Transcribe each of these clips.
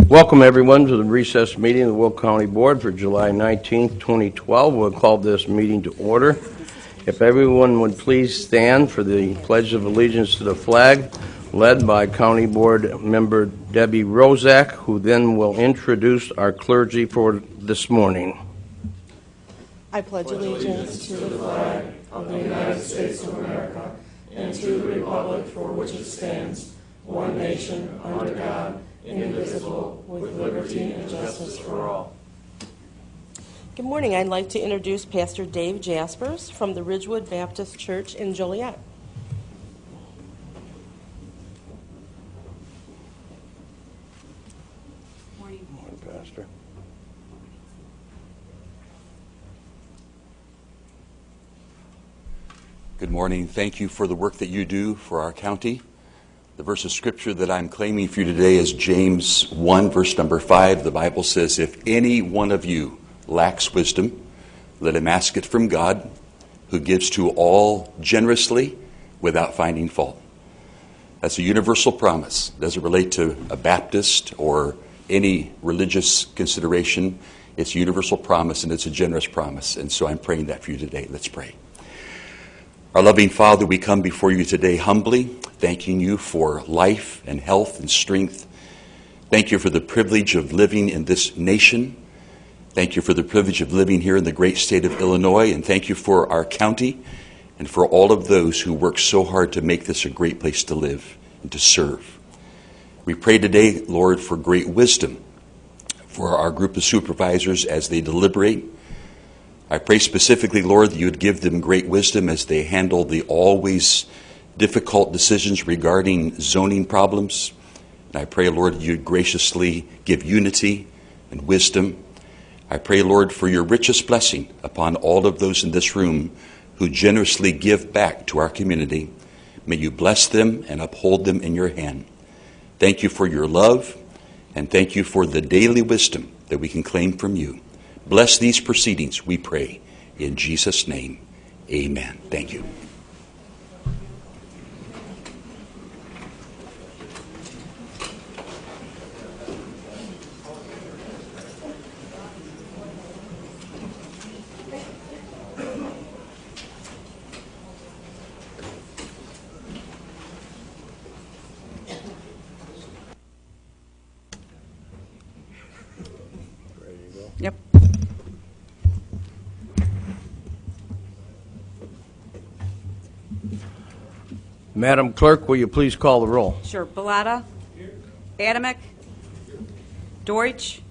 Welcome, everyone, to the recess meeting of the Will County Board for July 19th, 2012. We'll call this meeting to order. If everyone would please stand for the Pledge of Allegiance to the flag, led by County Board member Debbie Rozak, who then will introduce our clergy for this morning. I pledge allegiance to the flag of the United States of America and to the republic for which it stands, one nation, under God, indivisible, with liberty and justice for all. Good morning. I'd like to introduce Pastor Dave Jaspers from the Ridgewood Baptist Church in Joliet. Morning, Pastor. Good morning. Thank you for the work that you do for our county. The verse of Scripture that I'm claiming for you today is James 1, verse number 5. The Bible says, if any one of you lacks wisdom, let him ask it from God, who gives to all generously without finding fault. That's a universal promise. It doesn't relate to a Baptist or any religious consideration. It's a universal promise, and it's a generous promise. And so I'm praying that for you today. Let's pray. Our loving Father, we come before you today humbly, thanking you for life and health and strength. Thank you for the privilege of living in this nation. Thank you for the privilege of living here in the great state of Illinois. And thank you for our county and for all of those who work so hard to make this a great place to live and to serve. We pray today, Lord, for great wisdom for our group of supervisors as they deliberate. I pray specifically, Lord, that you would give them great wisdom as they handle the always difficult decisions regarding zoning problems. And I pray, Lord, that you'd graciously give unity and wisdom. I pray, Lord, for your richest blessing upon all of those in this room who generously give back to our community. May you bless them and uphold them in your hand. Thank you for your love, and thank you for the daily wisdom that we can claim from you. Bless these proceedings, we pray. In Jesus' name, amen. Thank you. Yep. Madam Clerk, will you please call the roll? Sure. Bellotta. Here. Adamick. Here. Deutsch.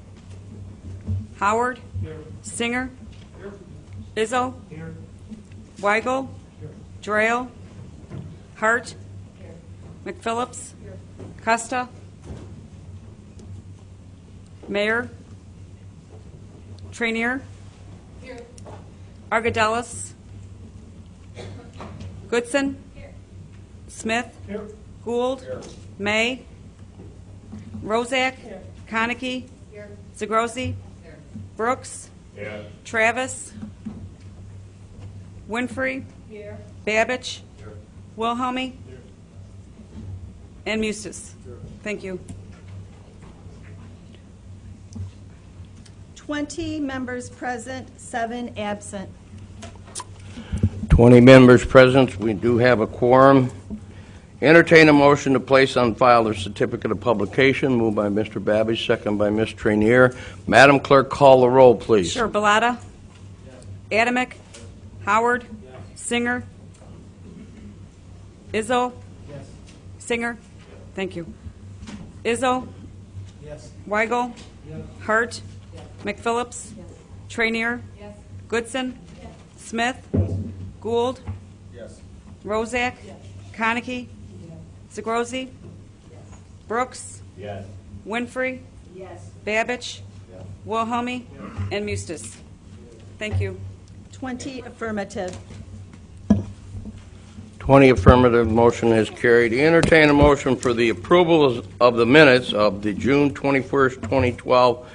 Howard. Here. Singer. Here. Izzo. Here. Weigel. Here. Drayle. Hart. Here. McPhillips. Here. Costa. Mayor. Trainier. Here. Argadelis. Goodson. Here. Smith. Here. Gould. Here. May. Rozak. Here. Konecki. Here. Zagrozi. Here. Brooks. Here. Travis. Winfrey. Here. Babich. Here. Wilhelmy. Here. And Mustis. Here. Thank you. 20 members present, 7 absent. 20 members present. We do have a quorum. Entertain a motion to place on file the certificate of publication. Moved by Mr. Babbage, second by Ms. Trainier. Madam Clerk, call the roll, please. Sure. Bellotta. Yes. Adamick. Yes. Howard. Yes. Singer. Izzo. Yes. Singer. Yes. Thank you. Izzo. Yes. Weigel. Yes. Hart. Yes. McPhillips. Yes. Trainier. Yes. Goodson. Yes. Smith. Yes. Gould. Yes. Rozak. Yes. Konecki. Yes. Zagrozi. Yes. Brooks. Yes. Winfrey. Yes. Babich. Yes. Wilhelmy. Yes. And Mustis. Thank you. 20 affirmative. 20 affirmative. Motion is carried. Entertain a motion for the approval of the minutes of the June 21st, 2012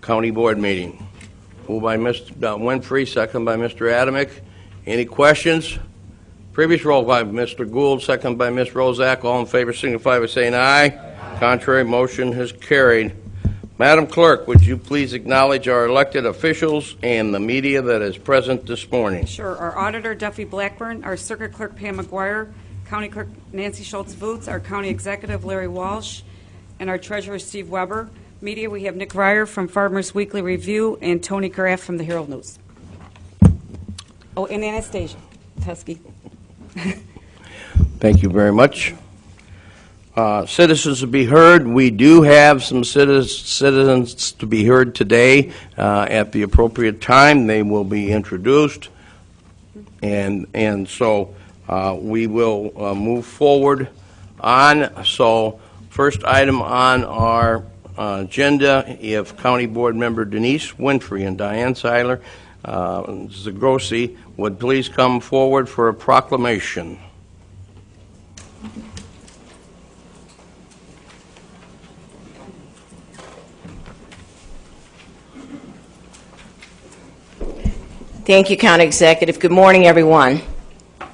County Board meeting. Moved by Mr. Winfrey, second by Mr. Adamick. Any questions? Previous roll by Mr. Gould, second by Ms. Rozak. All in favor signify by saying aye. Aye. Contrary, motion has carried. Madam Clerk, would you please acknowledge our elected officials and the media that is present this morning? Sure. Our auditor, Duffy Blackburn, our circuit clerk, Pam McGuire, county clerk, Nancy Schultz-Boots, our county executive, Larry Walsh, and our treasurer, Steve Weber. Media, we have Nick Ryer from Farmers Weekly Review and Tony Graff from the Herald News. Oh, and Anastasia Husky. Thank you very much. Citizens to be heard. We do have some citizens to be heard today. At the appropriate time, they will be introduced. And so we will move forward on. So first item on our agenda, if County Board Member Denise Winfrey and Diane Seiler Zagrosi would please come forward for a proclamation. Thank you, County Executive. Good morning, everyone. I'm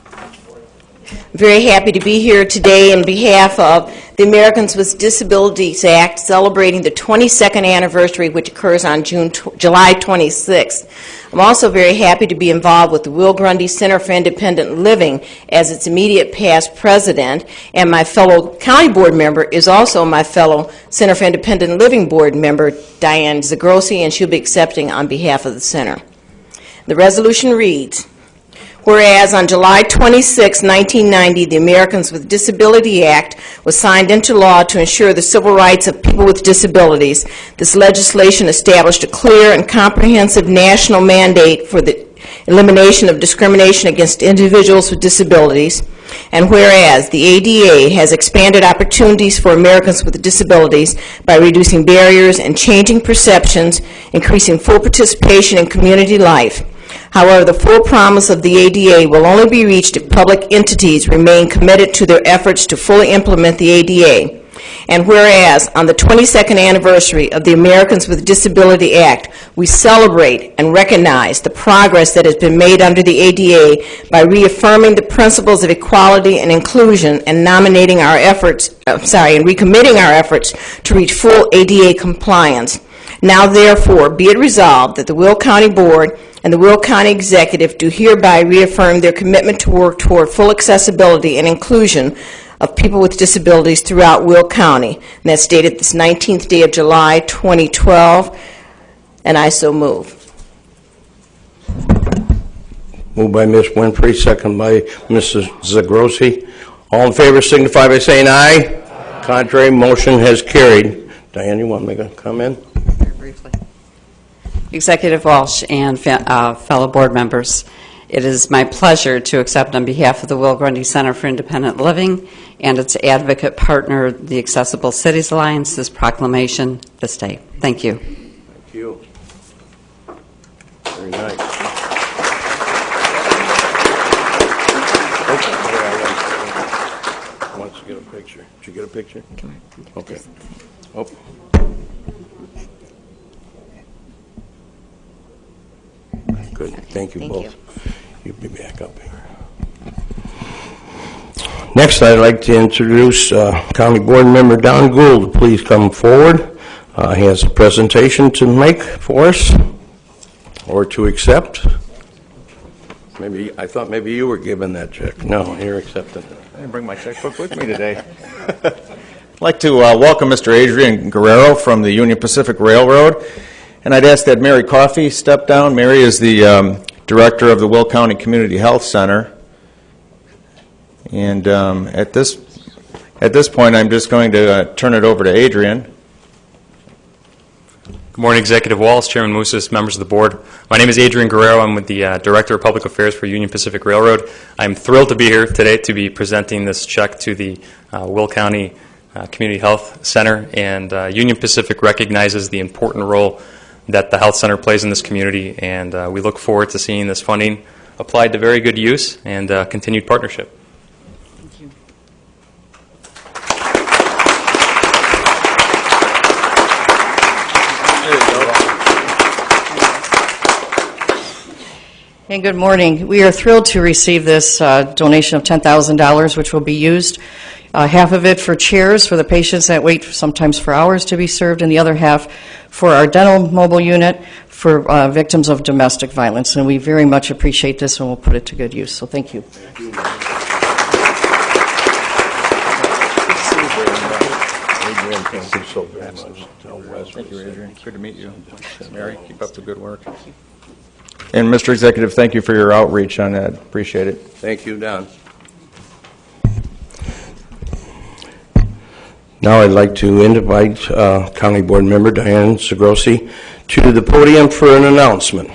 very happy to be here today on behalf of the Americans with Disabilities Act, celebrating the 22nd anniversary, which occurs on July 26th. I'm also very happy to be involved with the Will Grundy Center for Independent Living as its immediate past president, and my fellow county board member is also my fellow Center for Independent Living board member, Diane Zagrosi, and she'll be accepting on behalf of the center. The resolution reads, whereas on July 26, 1990, the Americans with Disability Act was signed into law to ensure the civil rights of people with disabilities, this legislation established a clear and comprehensive national mandate for the elimination of discrimination against individuals with disabilities. And whereas the ADA has expanded opportunities for Americans with disabilities by reducing barriers and changing perceptions, increasing full participation in community life. However, the full promise of the ADA will only be reached if public entities remain committed to their efforts to fully implement the ADA. And whereas on the 22nd anniversary of the Americans with Disability Act, we celebrate and recognize the progress that has been made under the ADA by reaffirming the principles of equality and inclusion and recommitting our efforts to reach full ADA compliance. Now, therefore, be it resolved that the Will County Board and the Will County Executive do hereby reaffirm their commitment to work toward full accessibility and inclusion of people with disabilities throughout Will County. And that's dated this 19th day of July, 2012, and I so move. Moved by Ms. Winfrey, second by Mrs. Zagrosi. All in favor signify by saying aye. Aye. Contrary, motion has carried. Diane, you want to make a comment? Briefly. Executive Walsh and fellow board members, it is my pleasure to accept on behalf of the Will Grundy Center for Independent Living and its advocate partner, the Accessible Cities Alliance, this proclamation this day. Thank you. Thank you. Very nice. Wants to get a picture. Did you get a picture? Okay. Oh. Good. Thank you both. You'll be back up here. Next, I'd like to introduce County Board Member Don Gould. Please come forward. He has a presentation to make for us or to accept. Maybe I thought maybe you were given that check. No, you're accepting it. I didn't bring my checkbook with me today. I'd like to welcome Mr. Adrian Guerrero from the Union Pacific Railroad. And I'd ask that Mary Coffey step down. Mary is the director of the Will County Community Health Center. And at this point, I'm just going to turn it over to Adrian. Good morning, Executive Walsh, Chairman Moussis, members of the board. My name is Adrian Guerrero. I'm with the Director of Public Affairs for Union Pacific Railroad. I'm thrilled to be here today to be presenting this check to the Will County Community Health Center. And Union Pacific recognizes the important role that the health center plays in this community, and we look forward to seeing this funding applied to very good use and continued partnership. Thank you. And good morning. We are thrilled to receive this donation of $10,000, which will be used half of it for chairs for the patients that wait sometimes for hours to be served, and the other half for our dental mobile unit for victims of domestic violence. And we very much appreciate this, and we'll put it to good use. So thank you. Thank you so very much. Thank you, Adrian. Good to meet you. Mary, keep up the good work. And Mr. Executive, thank you for your outreach on that. Appreciate it. Thank you, Don. Now I'd like to invite County Board Member Diane Segrossi to the podium for an announcement.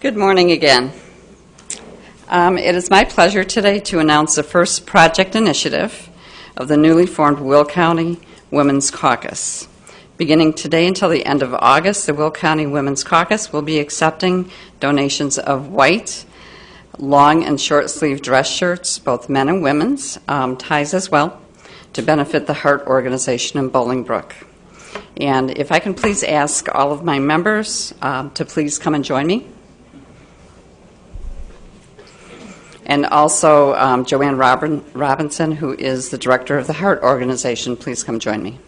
Good morning again. It is my pleasure today to announce the first project initiative of the newly formed Will County Women's Caucus. Beginning today until the end of August, the Will County Women's Caucus will be accepting donations of white, long and short sleeve dress shirts, both men and women's, ties as well, to benefit the Heart Organization in Bolingbrook. And if I can please ask all of my members to please come and join me. And also Joanne Robinson, who is the director of the Heart Organization, please come join me.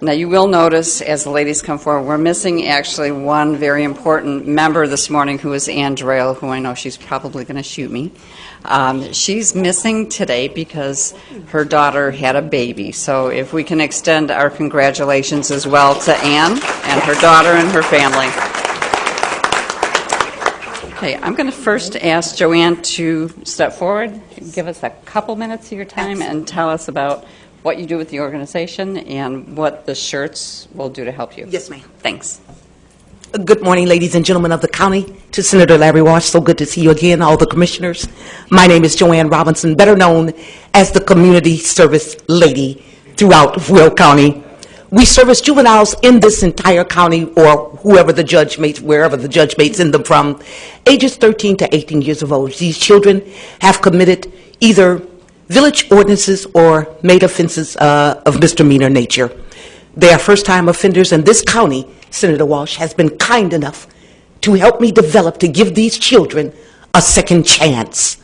Now you will notice as the ladies come forward, we're missing actually one very important member this morning, who is Ann Drale, who I know she's probably going to shoot me. She's missing today because her daughter had a baby. So if we can extend our congratulations as well to Ann and her daughter and her family. Okay, I'm going to first ask Joanne to step forward, give us a couple minutes of your time, and tell us about what you do with the organization and what the shirts will do to help you. Yes, ma'am. Thanks. Good morning, ladies and gentlemen of the county. To Senator Larry Walsh, so good to see you again, all the commissioners. My name is Joanne Robinson, better known as the Community Service Lady throughout Will County. We service juveniles in this entire county, or whoever the judge may, wherever the judge may send them from, ages 13 to 18 years of age. These children have committed either village ordinances or made offenses of misdemeanor nature. They are first-time offenders, and this county, Senator Walsh, has been kind enough to help me develop to give these children a second chance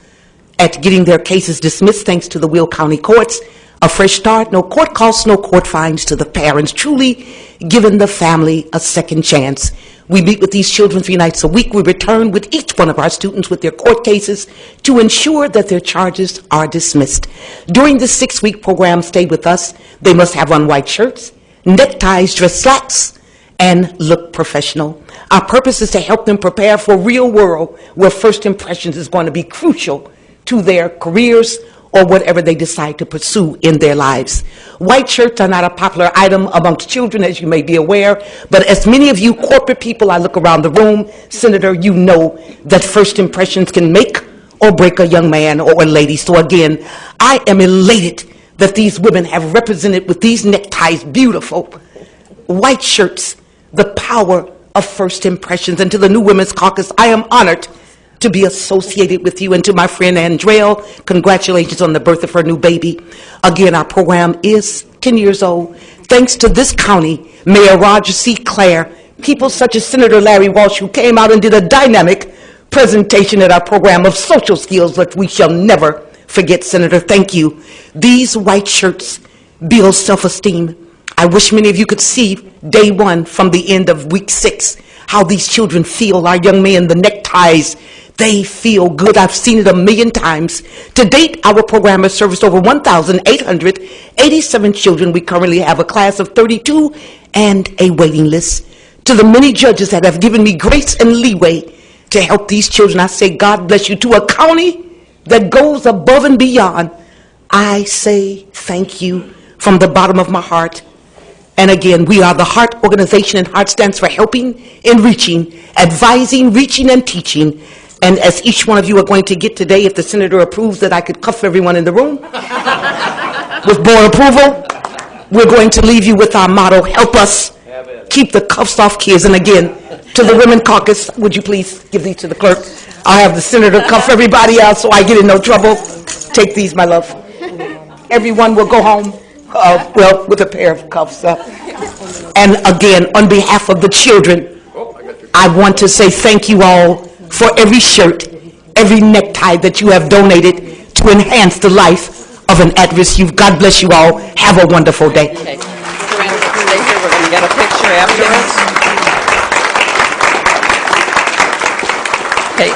at getting their cases dismissed thanks to the Will County courts. A fresh start, no court costs, no court fines to the parents, truly giving the family a second chance. We meet with these children 3 nights a week. We return with each one of our students with their court cases to ensure that their charges are dismissed. During this 6-week program, stay with us. They must have on white shirts, neckties, dress slacks, and look professional. Our purpose is to help them prepare for a real world where first impressions is going to be crucial to their careers or whatever they decide to pursue in their lives. White shirts are not a popular item amongst children, as you may be aware, but as many of you corporate people, I look around the room, Senator, you know that first impressions can make or break a young man or a lady. So again, I am elated that these women have represented with these neckties, beautiful white shirts, the power of first impressions. And to the new Women's Caucus, I am honored to be associated with you. And to my friend Andrell, congratulations on the birth of her new baby. Again, our program is 10 years old. Thanks to this county, Mayor Roger C. Clare, people such as Senator Larry Walsh, who came out and did a dynamic presentation at our program of social skills that we shall never forget. Senator, thank you. These white shirts build self-esteem. I wish many of you could see day one from the end of week 6, how these children feel, our young men, the neckties, they feel good. I've seen it a million times. To date, our program has serviced over 1,887 children. We currently have a class of 32 and a waiting list. To the many judges that have given me grace and leeway to help these children, I say, God bless you. To a county that goes above and beyond, I say thank you from the bottom of my heart. And again, we are the Heart Organization, and Heart stands for helping and reaching, advising, reaching, and teaching. And as each one of you are going to get today, if the senator approves that I could cuff everyone in the room with board approval, we're going to leave you with our motto, help us keep the cuffs off kids. And again, to the Women Caucus, would you please give these to the clerk? I have the senator cuff everybody else so I get in no trouble. Take these, my love. everyone will go home, well, with a pair of cuffs up. And again, on behalf of the children, I want to say thank you all for every shirt, every necktie that you have donated to enhance the life of an at-risk youth. God bless you all. Have a wonderful day. Okay. Joanne, stay here. We're going to get a picture afterwards. Okay.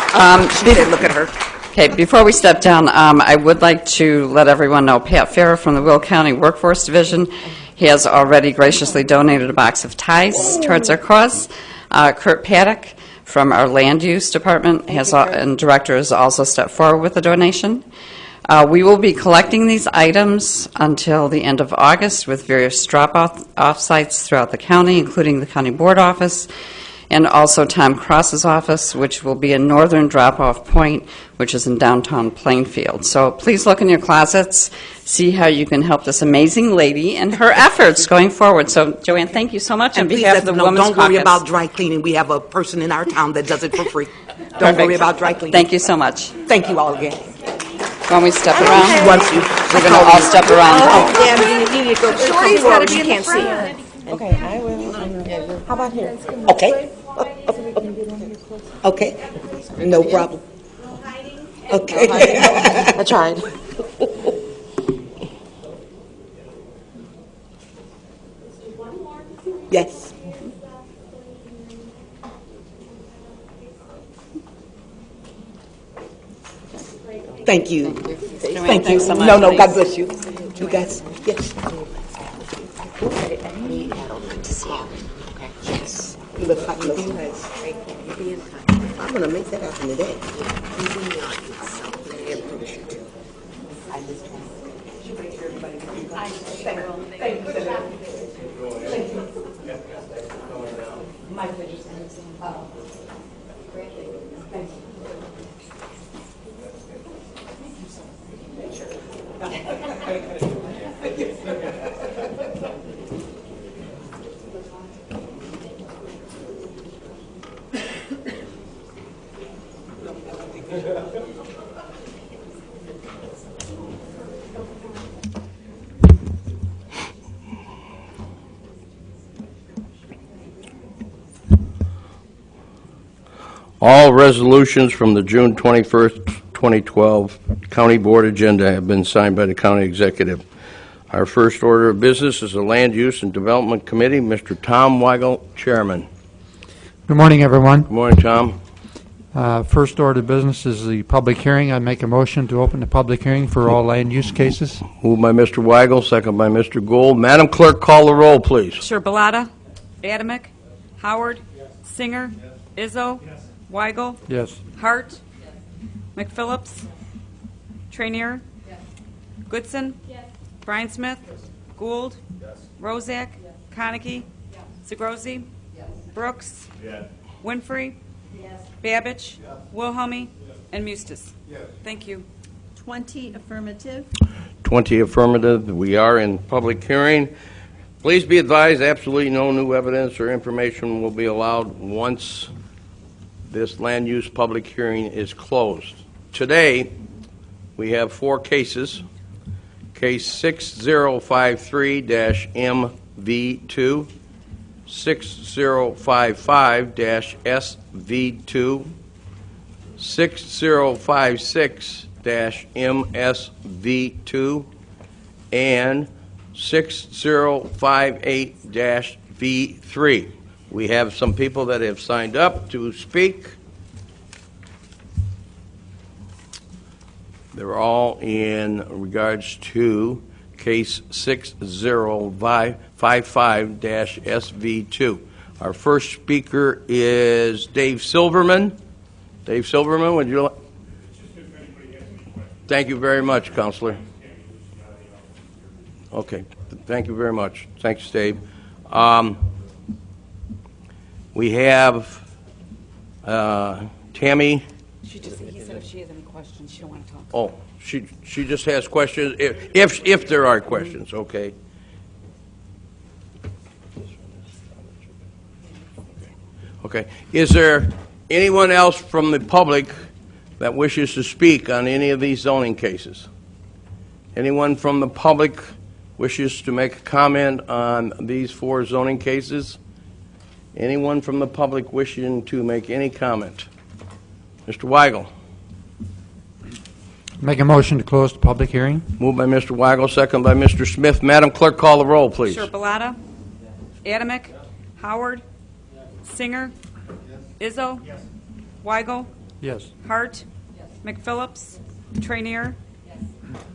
Look at her. Okay, before we step down, I would like to let everyone know Pat Farrer from the Will County Workforce Division has already graciously donated a box of ties towards our cause. Kurt Paddock from our Land Use Department and Director has also stepped forward with a donation. We will be collecting these items until the end of August with various drop-off sites throughout the county, including the County Board Office, and also Tom Cross's office, which will be a northern drop-off point, which is in downtown Plainfield. So please look in your closets, see how you can help this amazing lady in her efforts going forward. So, Joanne, thank you so much on behalf of the Women's Don't worry Caucus. about dry cleaning. We have a person in our town that does it for free. Don't worry about dry cleaning. Thank you so much. Thank you all again. When we step around, She wants you. we're going to all step around. Yeah, you need to go. Shorty's got to be in the front. Okay, I will. How about here? Okay. Okay. No problem. Okay. I tried. Yes. Thank you. Thank you. Thanks so much. No, God bless you. You guys, yes. Good to see you. Yes. You look fabulous. I'm going to make that happen today. My pleasure. All resolutions from the June 21st, 2012 County Board agenda have been signed by the County Executive. Our first order of business is the Land Use and Development Committee. Mr. Tom Weigel, Chairman. Good morning, everyone. Good morning, Tom. First order of business is the public hearing. I make a motion to open the public hearing for all land use cases. Moved by Mr. Weigel, second by Mr. Gould. Madam Clerk, call the roll, please. Sherbalata, Adamick, Howard, Singer, Izzo, Weigel, Yes. Hart, McPhillips, Trainier, Goodson, Brian Smith, Gould, Rozak, Konecki, Segrozy, Brooks, Winfrey, Babich, Wilhelmy, and Mustis. Thank you. 20 affirmative. 20 affirmative. We are in public hearing. Please be advised, absolutely no new evidence or information will be allowed once this land use public hearing is closed. Today, we have 4 cases. Case 6053-MV2, 6055-SV2, 6056-MSV2, and 6058-V3. We have some people that have signed up to speak. They're all in regards to case 6055-SV2. Our first speaker is Dave Silverman. Dave Silverman, would you like? Thank you very much, Counselor. Okay, thank you very much. Thanks, Dave. We have Tammy. He said if she has any questions, she don't want to talk. Oh, she just has questions, if there are questions, okay. Okay. Is there anyone else from the public that wishes to speak on any of these zoning cases? Anyone from the public wishes to make a comment on these 4 zoning cases? Anyone from the public wishing to make any comment? Mr. Weigel. Make a motion to close the public hearing. Moved by Mr. Weigel, second by Mr. Smith. Madam Clerk, call the roll, please. Sherbalata? Adamick? Howard? Singer? Izzo? Weigel? Yes. Hart? McPhillips? Trainier?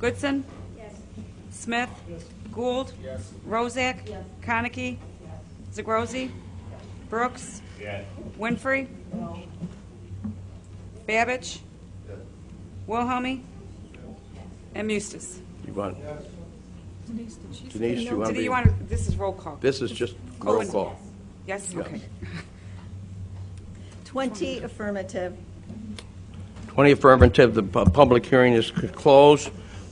Goodson? Smith? Gould? Rozak? Konecki? Zagrozi? Brooks? Winfrey? Babbage? Wilhelmie? And Mustis. You want- Denise, do you want to Do be? you want, this is roll call. This is just roll call. Yes, okay. 20 affirmative. 20 affirmative, the public hearing is closed.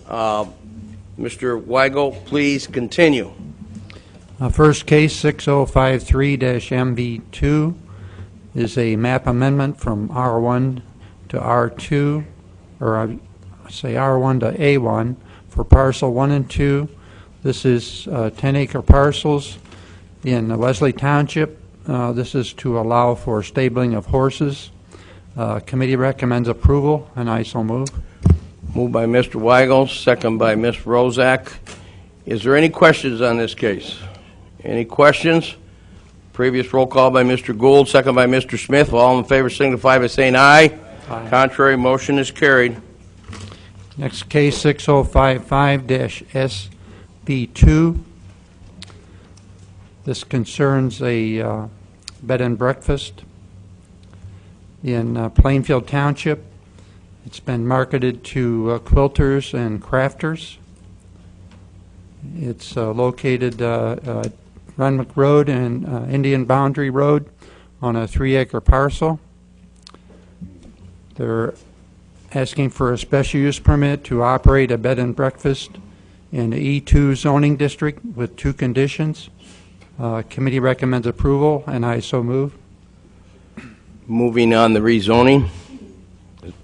Mr. Weigel, please continue. First case, 6053-MV2, is a map amendment from R1 to R2, or I say R1 to A1, for parcel 1 and 2. This is 10-acre parcels in Wesley Township. This is to allow for stabling of horses. Committee recommends approval, and I so move. Moved by Mr. Weigel, second by Ms. Rozak. Is there any questions on this case? Any questions? Previous roll call by Mr. Gould, second by Mr. Smith. All in favor signify by saying aye. Aye. Contrary, motion is carried. Next case, 6055-SB2. This concerns a bed and breakfast in Plainfield Township. It's been marketed to quilters and crafters. It's located Renwick Road and Indian Boundary Road on a 3-acre parcel. They're asking for a special use permit to operate a bed and breakfast in the E2 zoning district with 2 conditions. Committee recommends approval, and I so move. Moving on the rezoning.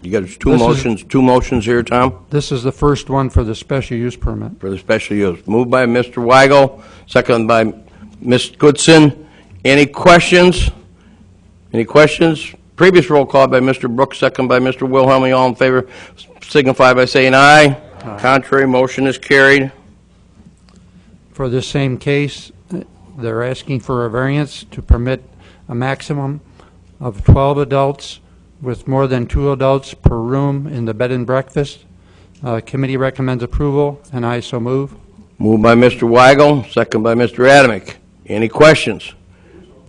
You got two This is- motions here, Tom, This is the first one for the special use permit. for the special use. Moved by Mr. Weigel, second by Ms. Goodson. Any questions? Any questions? Previous roll call by Mr. Brooks, second by Mr. Wilhelmie. All in favor signify by saying aye. Contrary, motion is carried. For this same case, they're asking for a variance to permit a maximum of 12 adults with more than 2 adults per room in the bed and breakfast. Committee recommends approval, and I so move. Moved by Mr. Weigel, second by Mr. Adamick. Any questions?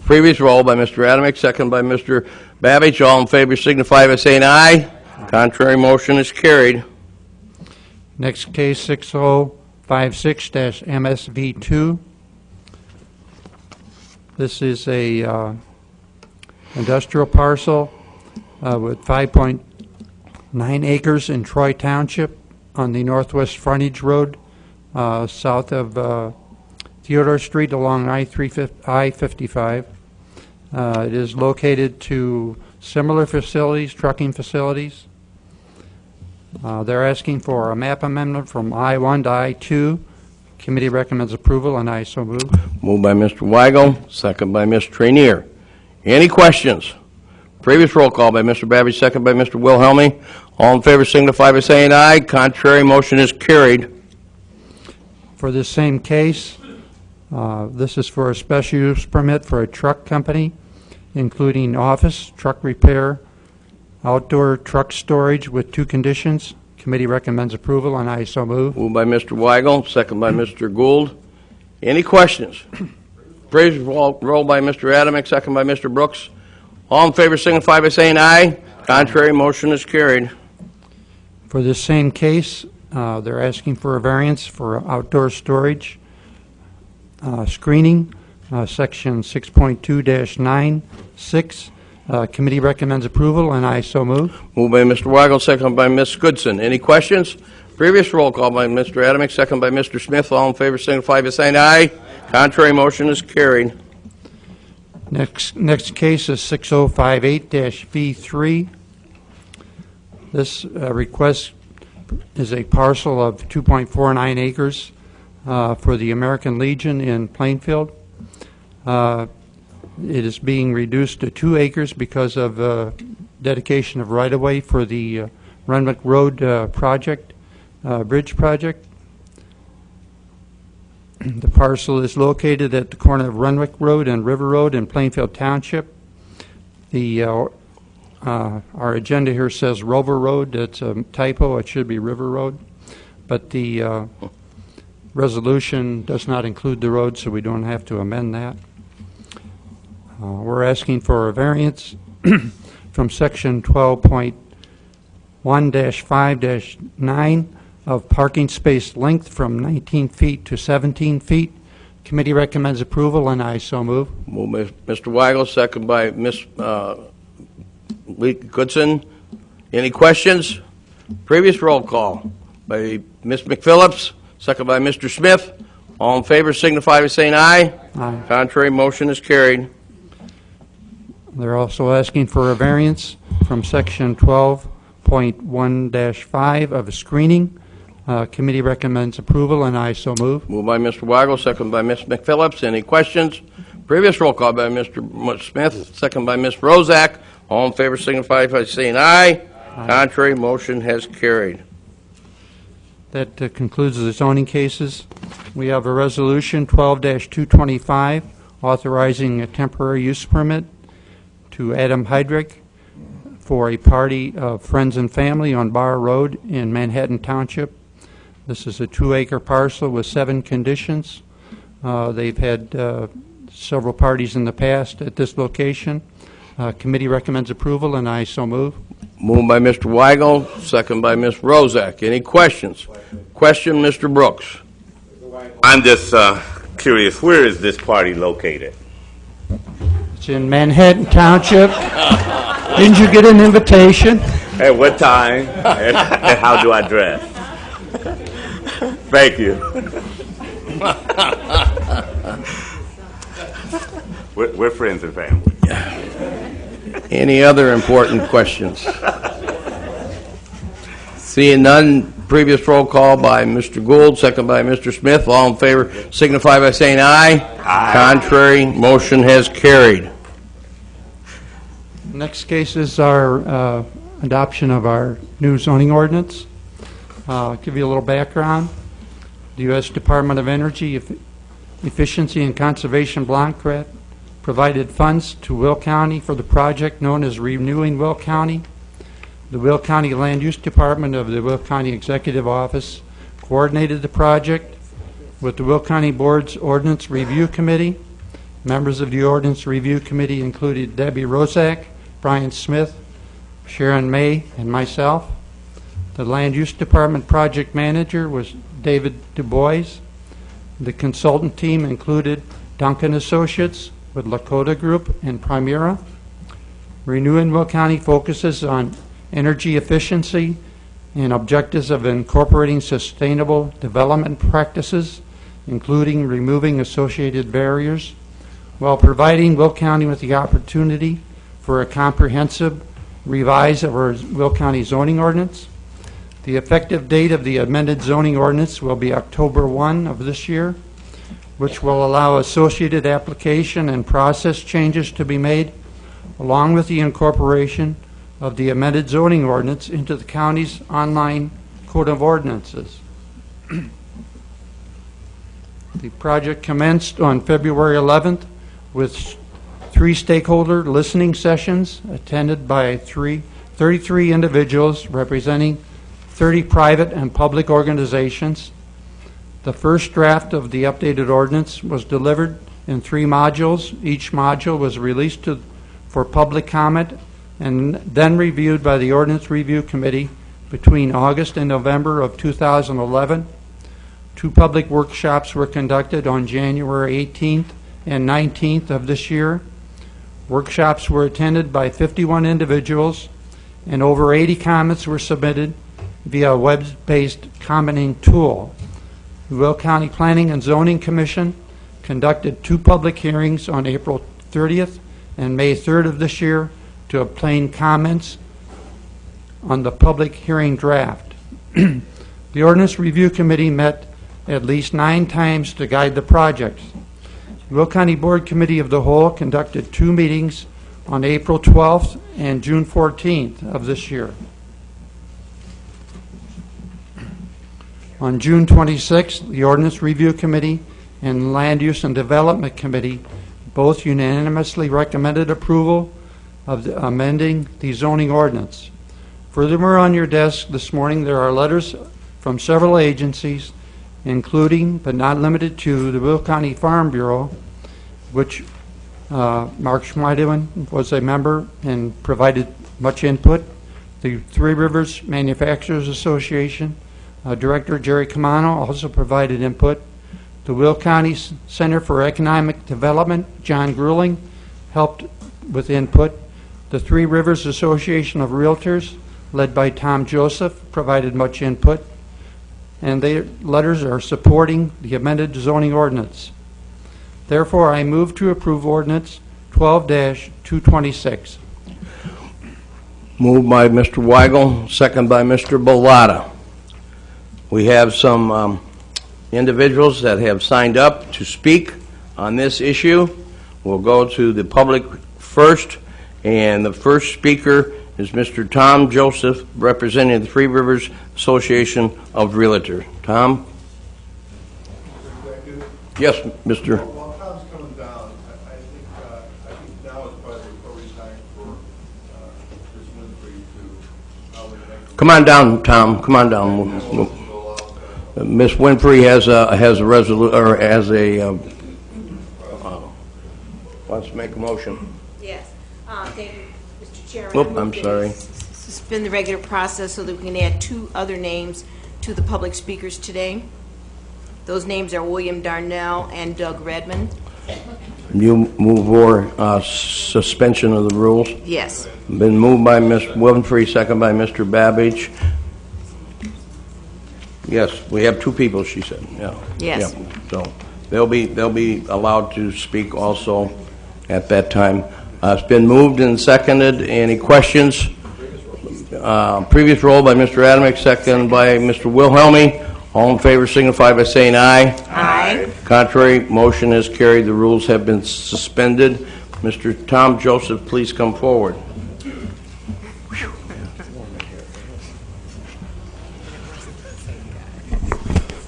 Previous roll by Mr. Adamick, second by Mr. Babbage. All in favor signify by saying aye. Contrary, motion is carried. Next case, 6056-MSV2. This is a industrial parcel with 5.9 acres in Troy Township on the northwest frontage road south of Theodore Street along I-55. It is located to similar facilities, trucking facilities. They're asking for a map amendment from I-1 to I-2. Committee recommends approval, and I so move. Moved by Mr. Weigel, second by Ms. Trainier. Any questions? Previous roll call by Mr. Babbage, second by Mr. Wilhelmie. All in favor signify by saying aye. Contrary, motion is carried. For this same case, this is for a special use permit for a truck company, including office, truck repair, outdoor truck storage with 2 conditions. Committee recommends approval, and I so move. Moved by Mr. Weigel, second by Mr. Gould. Any questions? Previous roll by Mr. Adamick, second by Mr. Brooks. All in favor signify by saying aye. Contrary, motion is carried. For this same case, they're asking for a variance for outdoor storage screening, section 6.2-96. Committee recommends approval, and I so move. Moved by Mr. Weigel, second by Ms. Goodson. Any questions? Previous roll call by Mr. Adamick, second by Mr. Smith. All in favor signify by saying aye. Contrary, motion is carried. Next case is 6058-V3. This request is a parcel of 2.49 acres for the American Legion in Plainfield. It is being reduced to 2 acres because of dedication of right-of-way for the Renwick Road bridge project. The parcel is located at the corner of Renwick Road and River Road in Plainfield Township. Our agenda here says Rover Road. That's a typo. It should be River Road. But the resolution does not include the road, so we don't have to amend that. We're asking for a variance from Section 12.1-5-9 of parking space length from 19 feet to 17 feet. Committee recommends approval, and I so move. Move by Mr. Weigel, second by Ms. Goodson. Any questions? Previous roll call by Ms. McPhillips, second by Mr. Smith. All in favor signify by saying aye. Aye. Contrary, motion is carried. They're also asking for a variance from Section 12.1-5 of screening. Committee recommends approval, and I so move. Moved by Mr. Weigel, second by Ms. McPhillips. Any questions? Previous roll call by Mr. Smith, second by Ms. Rozak. All in favor signify by saying aye. Aye. Contrary, motion has carried. That concludes the zoning cases. We have a resolution 12-225 authorizing a temporary use permit to Adam Heydrich for a party of friends and family on Bar Road in Manhattan Township. This is a 2-acre parcel with 7 conditions. They've had several parties in the past at this location. Committee recommends approval, and I so move. Moved by Mr. Weigel, second by Ms. Rozak. Any questions? Question, Mr. Brooks. I'm just curious, where is this party located? It's in Manhattan Township. Didn't you get an invitation? At what time? And how do I dress? Thank you. We're friends and family. Any other important questions? Seeing none, previous roll call by Mr. Gould, second by Mr. Smith. All in favor signify by saying aye. Aye. Contrary, motion has carried. Next case is our adoption of our new zoning ordinance. I'll give you a little background. The U.S. Department of Energy Efficiency and Conservation Block Grant provided funds to Will County for the project known as Renewing Will County. The Will County Land Use Department of the Will County Executive Office coordinated the project with the Will County Board's Ordinance Review Committee. Members of the Ordinance Review Committee included Debbie Rozak, Brian Smith, Sharon May, and myself. The Land Use Department project manager was David Du Bois. The consultant team included Duncan Associates with Lakota Group and Primera. Renewing Will County focuses on energy efficiency and objectives of incorporating sustainable development practices, including removing associated barriers, while providing Will County with the opportunity for a comprehensive revise of our Will County zoning ordinance. The effective date of the amended zoning ordinance will be October 1 of this year, which will allow associated application and process changes to be made, along with the incorporation of the amended zoning ordinance into the county's online code of ordinances. The project commenced on February 11th with 3 stakeholder listening sessions attended by 33 individuals representing 30 private and public organizations. The first draft of the updated ordinance was delivered in 3 modules. Each module was released for public comment and then reviewed by the Ordinance Review Committee between August and November of 2011. 2 public workshops were conducted on January 18th and 19th of this year. Workshops were attended by 51 individuals, and over 80 comments were submitted via a web-based commenting tool. The Will County Planning and Zoning Commission conducted 2 public hearings on April 30th and May 3rd of this year to obtain comments on the public hearing draft. The Ordinance Review Committee met at least 9 times to guide the project. The Will County Board Committee of the Whole conducted 2 meetings on April 12th and June 14th of this year. On June 26th, the Ordinance Review Committee and Land Use and Development Committee both unanimously recommended approval of amending the zoning ordinance. Furthermore, on your desk this morning, there are letters from several agencies, including but not limited to the Will County Farm Bureau, which Mark Schmeideman was a member and provided much input. The Three Rivers Manufacturers Association, Director Jerry Camano also provided input. The Will County Center for Economic Development, John Grueling, helped with input. The Three Rivers Association of Realtors, led by Tom Joseph, provided much input. And their letters are supporting the amended zoning ordinance. Therefore, I move to approve ordinance 12-226. Moved by Mr. Weigel, second by Mr. Bellotta. We have some individuals that have signed up to speak on this issue. We'll go to the public first, and the first speaker is Mr. Tom Joseph, representing the Three Rivers Association of Realtors. Tom? Yes, Mr. While Tom's coming down, I think now is probably the appropriate time for Ms. Winfrey to Come on down, Tom. Come on down. Ms. Winfrey has a wants to make a motion. Yes. Thank you, Mr. Chairman. Oop, I'm sorry. Suspend the regular process so that we can add 2 other names to the public speakers today. Those names are William Darnell and Doug Redmond. You move for suspension of the rules? Yes. Been moved by Ms. Winfrey, second by Mr. Babbage. Yes, we have 2 people, she said. Yeah. Yes. Yeah. So they'll be allowed to speak also at that time. It's been moved and seconded. Any questions? Previous roll by Mr. Adamick, second by Mr. Wilhelmi. All in favor signify by saying aye. Aye. Contrary, motion is carried. The rules have been suspended. Mr. Tom Joseph, please come forward.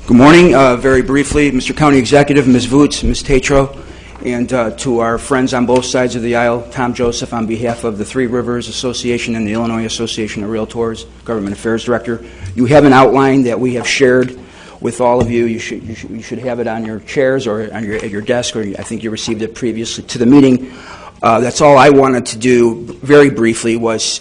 Good morning. Very briefly, Mr. County Executive, Ms. Voots, Ms. Tatro, and to our friends on both sides of the aisle, Tom Joseph on behalf of the Three Rivers Association and the Illinois Association of Realtors, Government Affairs Director. You have an outline that we have shared with all of you. You should have it on your chairs or on at your desk, or I think you received it previously to the meeting. That's all I wanted to do very briefly was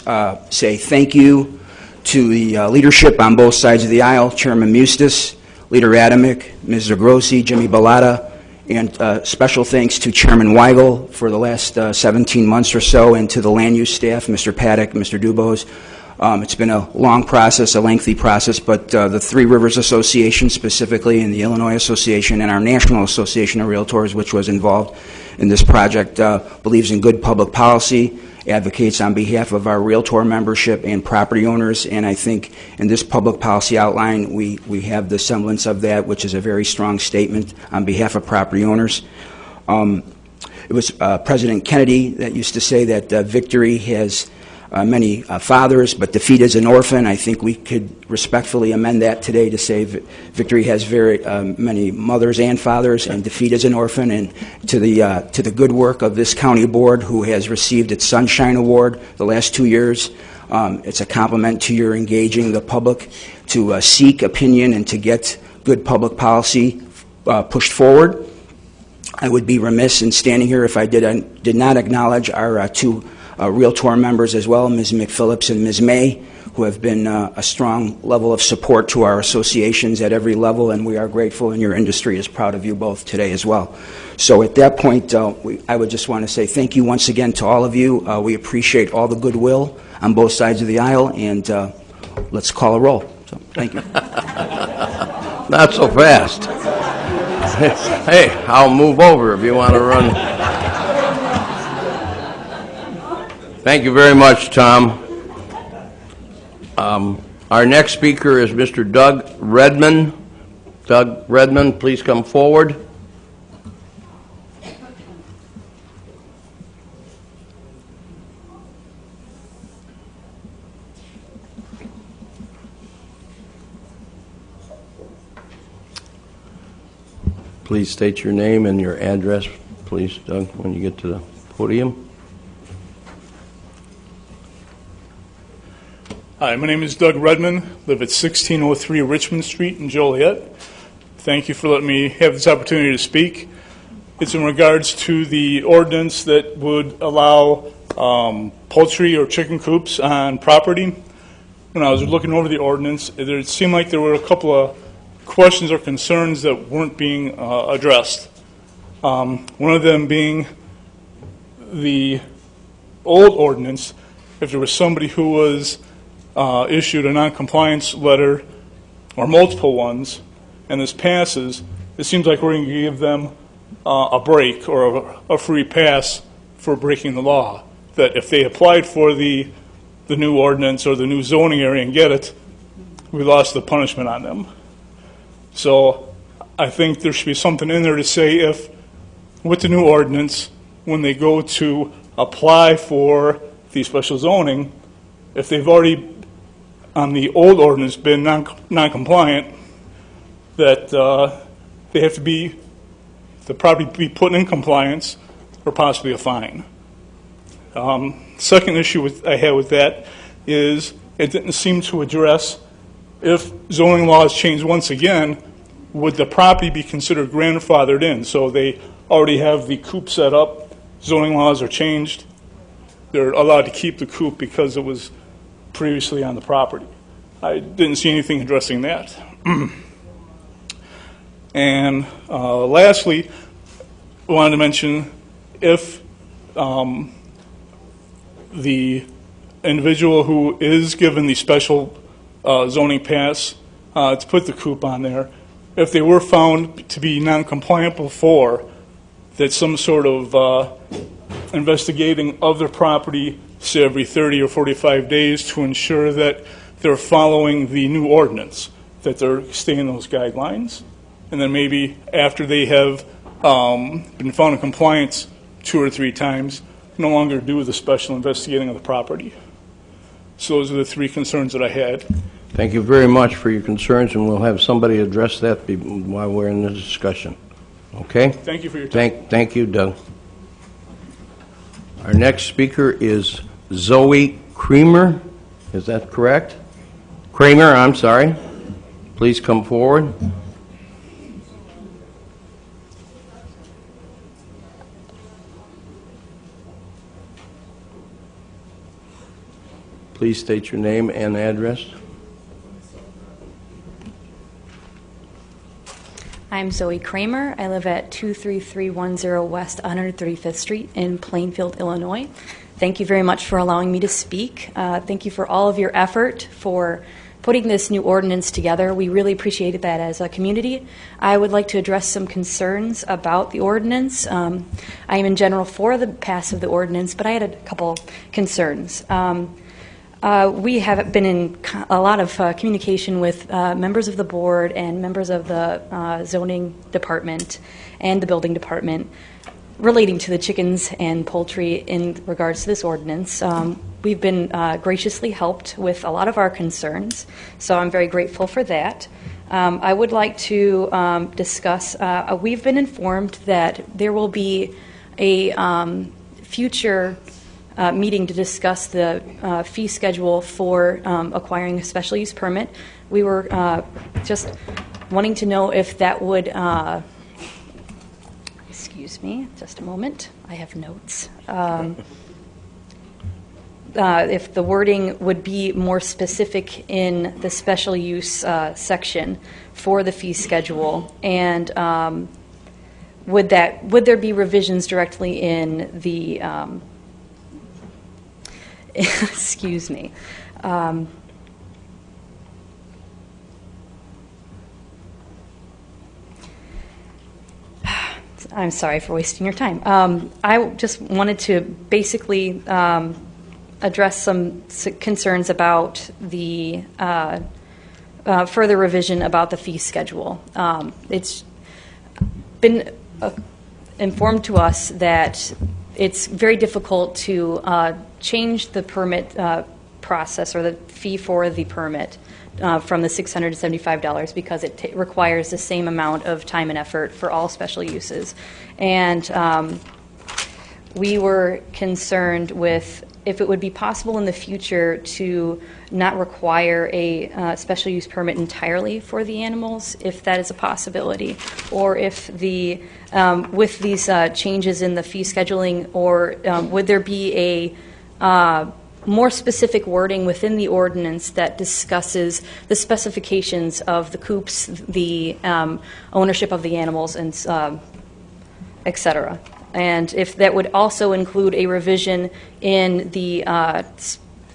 say thank you to the leadership on both sides of the aisle, Chairman Mustis, Leader Adamick, Ms. Zagrossi, Jimmy Bellotta, and special thanks to Chairman Weigel for the last 17 months or so, and to the land use staff, Mr. Paddock, Mr. Dubose. It's been a long process, a lengthy process, but the Three Rivers Association specifically, and the Illinois Association, and our National Association of Realtors, which was involved in this project, believes in good public policy, advocates on behalf of our Realtor membership and property owners, and I think in this public policy outline we have the semblance of that, which is a very strong statement on behalf of property owners. It was President Kennedy that used to say that victory has many fathers, but defeat is an orphan. I think we could respectfully amend that today to say victory has very many mothers and fathers, and defeat is an orphan. And to the good work of this county board, who has received its Sunshine Award the last 2 years, it's a compliment to your engaging the public to seek opinion and to get good public policy pushed forward. I would be remiss in standing here if I did not acknowledge our 2 Realtor members as well, Ms. McPhillips and Ms. May, who have been a strong level of support to our associations at every level, and we are grateful, and your industry is proud of you both today as well. So at that point, I would just want to say thank you once again to all of you. We appreciate all the goodwill on both sides of the aisle, and let's call a roll. So, thank you. Not so fast. Hey, I'll move over if you want to run. Thank you very much, Tom. Our next speaker is Mr. Doug Redman. Doug Redman, please come forward. Please state your name and your address, please, Doug, when you get to the podium. Hi, my name is Doug Redman, live at 1603 Richmond Street in Joliet. Thank you for letting me have this opportunity to speak. It's in regards to the ordinance that would allow poultry or chicken coops on property. When I was looking over the ordinance, it seemed like there were a couple of questions or concerns that weren't being addressed. One of them being the old ordinance, if there was somebody who was issued a non-compliance letter or multiple ones, and this passes, it seems like we're going to give them a break or a free pass for breaking the law. That if they applied for the new ordinance or the new zoning area and get it, we lost the punishment on them. So I think there should be something in there to say if, with the new ordinance, when they go to apply for the special zoning, if they've already, on the old ordinance, been non-compliant, that they have to be, the property be put in compliance or possibly a fine. Second issue I had with that is it didn't seem to address if zoning laws change once again, would the property be considered grandfathered in? So they already have the coop set up, zoning laws are changed, they're allowed to keep the coop because it was previously on the property. I didn't see anything addressing that. And lastly, I wanted to mention if the individual who is given the special zoning pass to put the coop on there, if they were found to be non-compliant before, that some sort of investigating of their property, say every 30 or 45 days, to ensure that they're following the new ordinance, that they're staying those guidelines. And then maybe after they have been found in compliance 2 or 3 times, no longer do the special investigating of the property. So those are the 3 concerns that I had. Thank you very much for your concerns, and we'll have somebody address that while we're in the discussion. Okay? Thank you for your time. Thank you, Doug. Our next speaker is Zoe Kramer. Is that correct? Kramer, I'm sorry. Please come forward. Please state your name and address. I'm Zoe Kramer. I live at 23310 West 135th Street in Plainfield, Illinois. Thank you very much for allowing me to speak. Thank you for all of your effort for putting this new ordinance together. We really appreciated that as a community. I would like to address some concerns about the ordinance. I am in general for the pass of the ordinance, but I had a couple concerns. We have been in a lot of communication with members of the board and members of the zoning department and the building department relating to the chickens and poultry in regards to this ordinance. We've been graciously helped with a lot of our concerns, so I'm very grateful for that. I would like to discuss, we've been informed that there will be a future meeting to discuss the fee schedule for acquiring a special use permit. We were just wanting to know if that would, excuse me, just a moment, I have notes. If the wording would be more specific in the special use section for the fee schedule, and would there be revisions directly in the excuse me. I'm sorry for wasting your time. I just wanted to basically address some concerns about the further revision about the fee schedule. It's been informed to us that it's very difficult to change the permit process or the fee for the permit from the $600 to $75 because it requires the same amount of time and effort for all special uses. And we were concerned with if it would be possible in the future to not require a special use permit entirely for the animals, if that is a possibility, or if the with these changes in the fee scheduling, or would there be a more specific wording within the ordinance that discusses the specifications of the coops, the ownership of the animals, and et cetera. And if that would also include a revision in the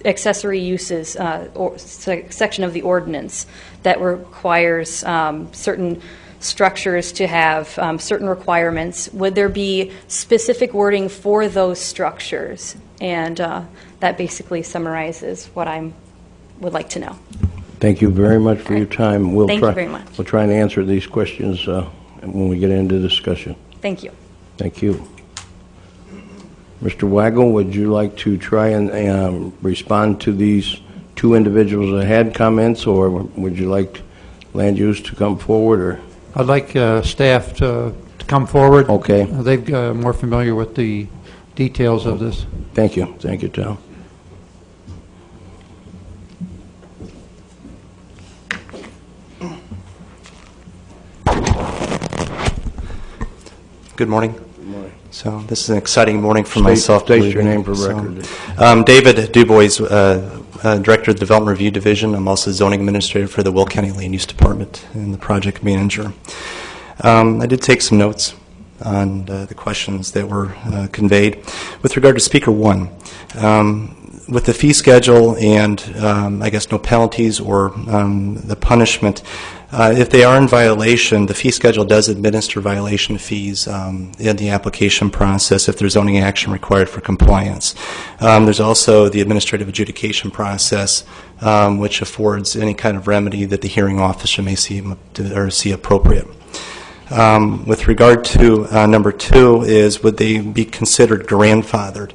accessory uses or section of the ordinance that requires certain structures to have certain requirements. Would there be specific wording for those structures? And that basically summarizes what I would like to know. Thank you very much for your time. Thank you very much. We'll try and answer these questions when we get into discussion. Thank you. Thank you. Mr. Wagle, would you like to try and respond to these two individuals that had comments, or would you like land use to come forward? Or I'd like staff to come forward. Okay. They're more familiar with the details of this. Thank you. Thank you, Tom. Good morning. Good morning. So this is an exciting morning for myself. State your name for record. David Dubois, Director of the Development Review Division. I'm also Zoning Administrator for the Will County Land Use Department and the Project Manager. I did take some notes on the questions that were conveyed. With regard to Speaker 1, with the fee schedule and I guess no penalties or the punishment, if they are in violation, the fee schedule does administer violation fees in the application process if there's zoning action required for compliance. There's also the administrative adjudication process, which affords any kind of remedy that the hearing officer may see appropriate. With regard to number 2 is, would they be considered grandfathered?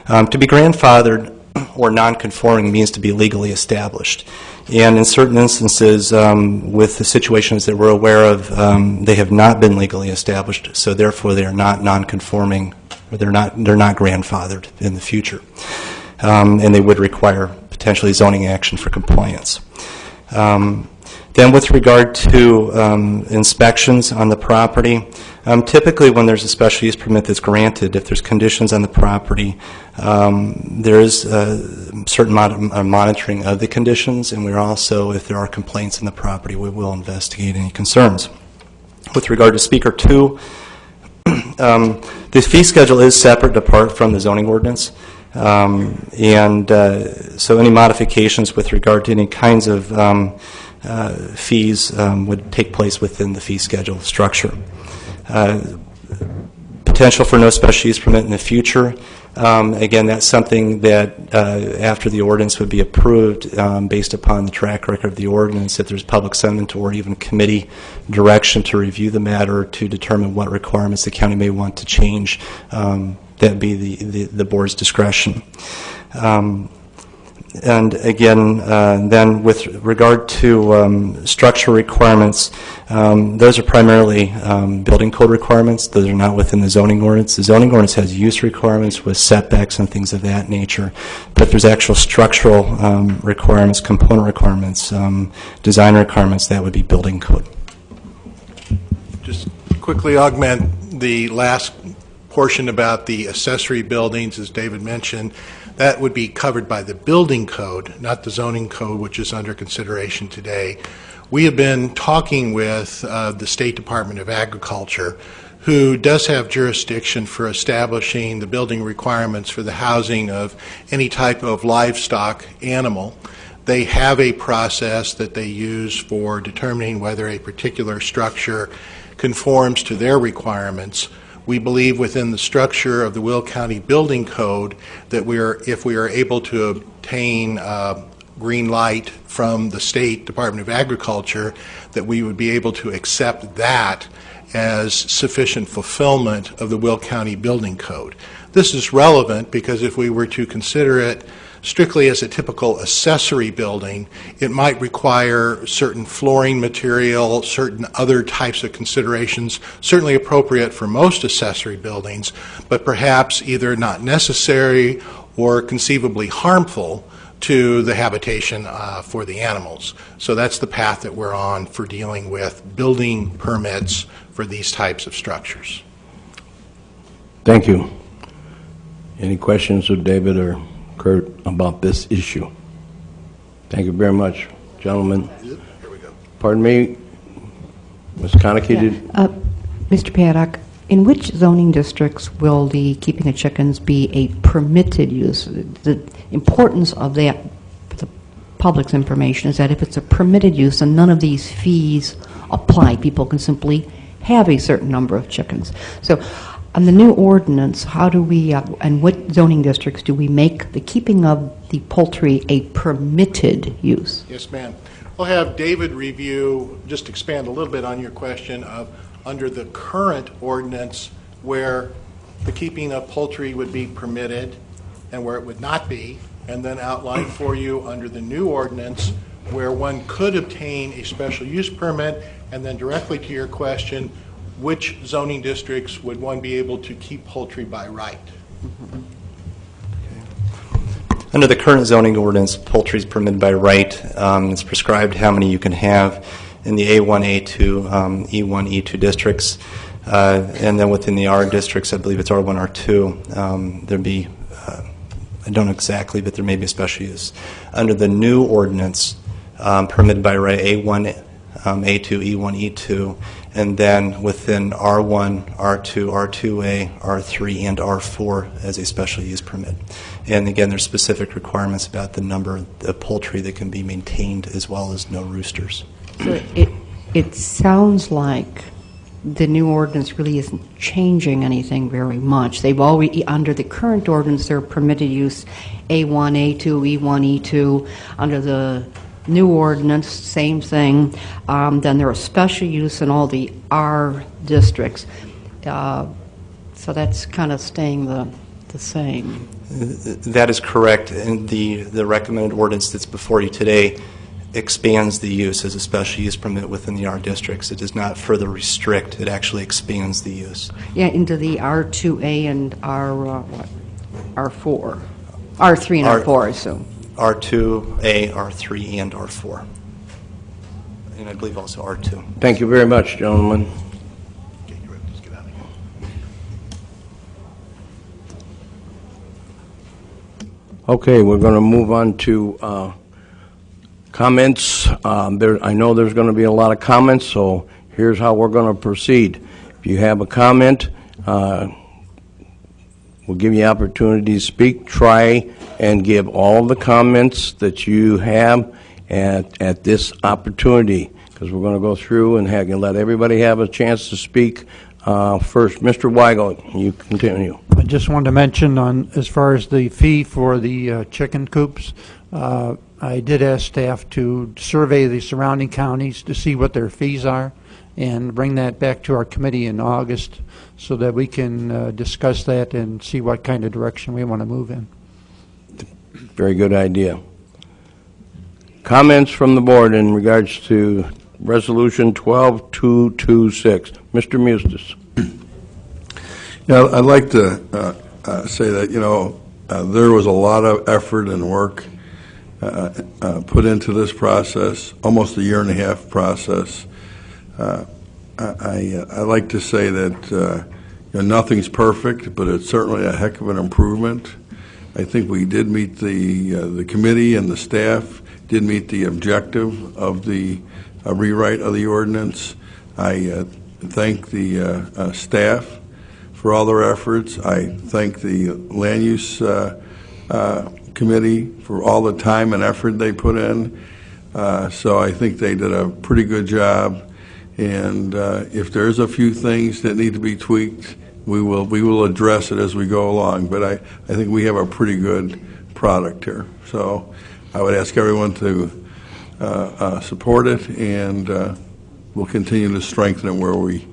To be grandfathered or non-conforming means to be legally established. And in certain instances, with the situations that we're aware of, they have not been legally established, so therefore they are not non-conforming, or they're not grandfathered in the future. And they would require potentially zoning action for compliance. Then with regard to inspections on the property, typically when there's a special use permit that's granted, if there's conditions on the property, there is certain monitoring of the conditions, and we're also, if there are complaints in the property, we will investigate any concerns. With regard to Speaker 2, the fee schedule is separate and apart from the zoning ordinance. So any modifications with regard to any kinds of fees would take place within the fee schedule structure. Potential for no special use permit in the future. Again, that's something that after the ordinance would be approved based upon the track record of the ordinance, if there's public sentiment or even committee direction to review the matter to determine what requirements the county may want to change, that'd be the board's discretion. And again, then with regard to structural requirements, those are primarily building code requirements. Those are not within the zoning ordinance. The zoning ordinance has use requirements with setbacks and things of that nature. But if there's actual structural requirements, component requirements, design requirements, that would be building code. Just quickly augment the last portion about the accessory buildings, as David mentioned. That would be covered by the building code, not the zoning code, which is under consideration today. We have been talking with the State Department of Agriculture, who does have jurisdiction for establishing the building requirements for the housing of any type of livestock animal. They have a process that they use for determining whether a particular structure conforms to their requirements. We believe within the structure of the Will County Building Code that if we are able to obtain green light from the State Department of Agriculture, that we would be able to accept that as sufficient fulfillment of the Will County Building Code. This is relevant because if we were to consider it strictly as a typical accessory building, it might require certain flooring material, certain other types of considerations, certainly appropriate for most accessory buildings, but perhaps either not necessary or conceivably harmful to the habitation for the animals. So that's the path that we're on for dealing with building permits for these types of structures. Thank you. Any questions of David or Kurt about this issue? Thank you very much, gentlemen. Here we go. Pardon me, Ms. Konecki, Mr. Paddock, in which zoning districts will the keeping of chickens be a permitted use? The importance of that for the public's information is that if it's a permitted use, then none of these fees apply. People can simply have a certain number of chickens. So on the new ordinance, how do we, and what zoning districts do we make the keeping of the poultry a permitted use? Yes, ma'am. We'll have David review, just expand a little bit on your question of under the current ordinance where the keeping of poultry would be permitted and where it would not be, and then outline for you under the new ordinance where one could obtain a special use permit, and then directly to your question, which zoning districts would one be able to keep poultry by right? Under the current zoning ordinance, poultry is permitted by right. It's prescribed how many you can have in the A1, A2, E1, E2 districts. And then within the R districts, I believe it's R1, R2, there'd be, I don't know exactly, but there may be a special use. Under the new ordinance, permitted by right, A1, A2, E1, E2, and then within R1, R2, R2A, R3, and R4 as a special use permit. And again, there's specific requirements about the number of poultry that can be maintained as well as no roosters. So it sounds like the new ordinance really isn't changing anything very much. They've already, under the current ordinance, they're permitted use A1, A2, E1, E2. Under the new ordinance, same thing. Then there are special use in all the R districts. So that's kind of staying the same. That is correct. And the recommended ordinance that's before you today expands the use as a special use permit within the R districts. It does not further restrict. It actually expands the use. Yeah, into the R2A and R4. R3 and R4, I assume. R2A, R3, and R4. And I believe also R2. Thank you very much, gentlemen. Okay, we're going to move on to comments. I know there's going to be a lot of comments, so here's how we're going to proceed. If you have a comment, we'll give you opportunity to speak. Try and give all the comments that you have at this opportunity, because we're going to go through and let everybody have a chance to speak. First, Mr. Weigel, you continue. I just wanted to mention on as far as the fee for the chicken coops, I did ask staff to survey the surrounding counties to see what their fees are and bring that back to our committee in August so that we can discuss that and see what kind of direction we want to move in. Very good idea. Comments from the board in regards to Resolution 12226. Mr. Mustis. Yeah, I'd like to say that, there was a lot of effort and work put into this process, almost a year and a half process. I like to say that nothing's perfect, but it's certainly a heck of an improvement. I think we did meet the committee and the staff did meet the objective of the rewrite of the ordinance. I thank the staff for all their efforts. I thank the land use committee for all the time and effort they put in. So I think they did a pretty good job. And if there's a few things that need to be tweaked, we will address it as we go along. But I think we have a pretty good product here. So I would ask everyone to support it, and we'll continue to strengthen it where we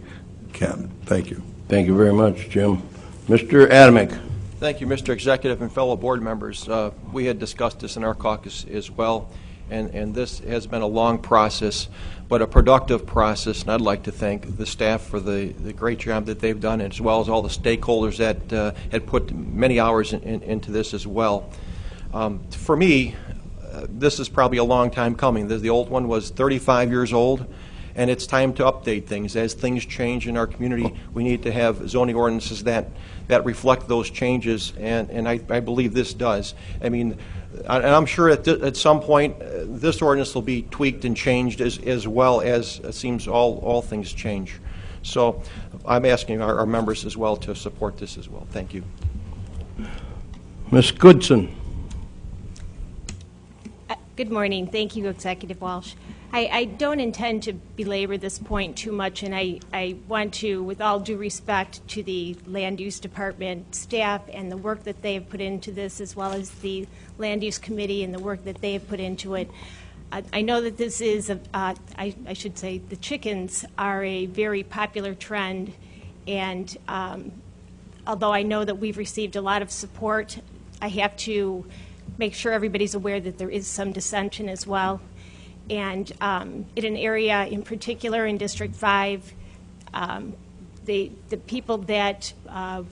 can. Thank you. Thank you very much, Jim. Mr. Adamick. Thank you, Mr. Executive and fellow board members. We had discussed this in our caucus as well, and this has been a long process, but a productive process, and I'd like to thank the staff for the great job that they've done, as well as all the stakeholders that had put many hours into this as well. For me, this is probably a long time coming. The old one was 35 years old, and it's time to update things. As things change in our community, we need to have zoning ordinances that reflect those changes, and I believe this does. I mean, and I'm sure at some point this ordinance will be tweaked and changed as well as it seems all things change. So I'm asking our members as well to support this as well. Thank you. Ms. Goodson. Good morning. Thank you, Executive Walsh. I don't intend to belabor this point too much, and I want to, with all due respect to the Land Use Department staff and the work that they have put into this, as well as the Land Use Committee and the work that they have put into it. I know that this is, I should say, the chickens are a very popular trend, and although I know that we've received a lot of support, I have to make sure everybody's aware that there is some dissension as well. And in an area in particular in District 5, the people that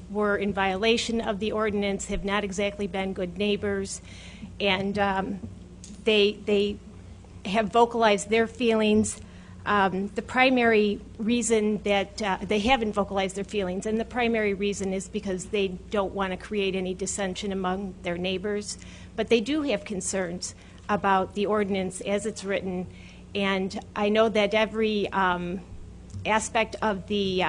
were in violation of the ordinance have not exactly been good neighbors, and they have vocalized their feelings. The primary reason that they haven't vocalized their feelings, and the primary reason is because they don't want to create any dissension among their neighbors, but they do have concerns about the ordinance as it's written, and I know that every aspect of the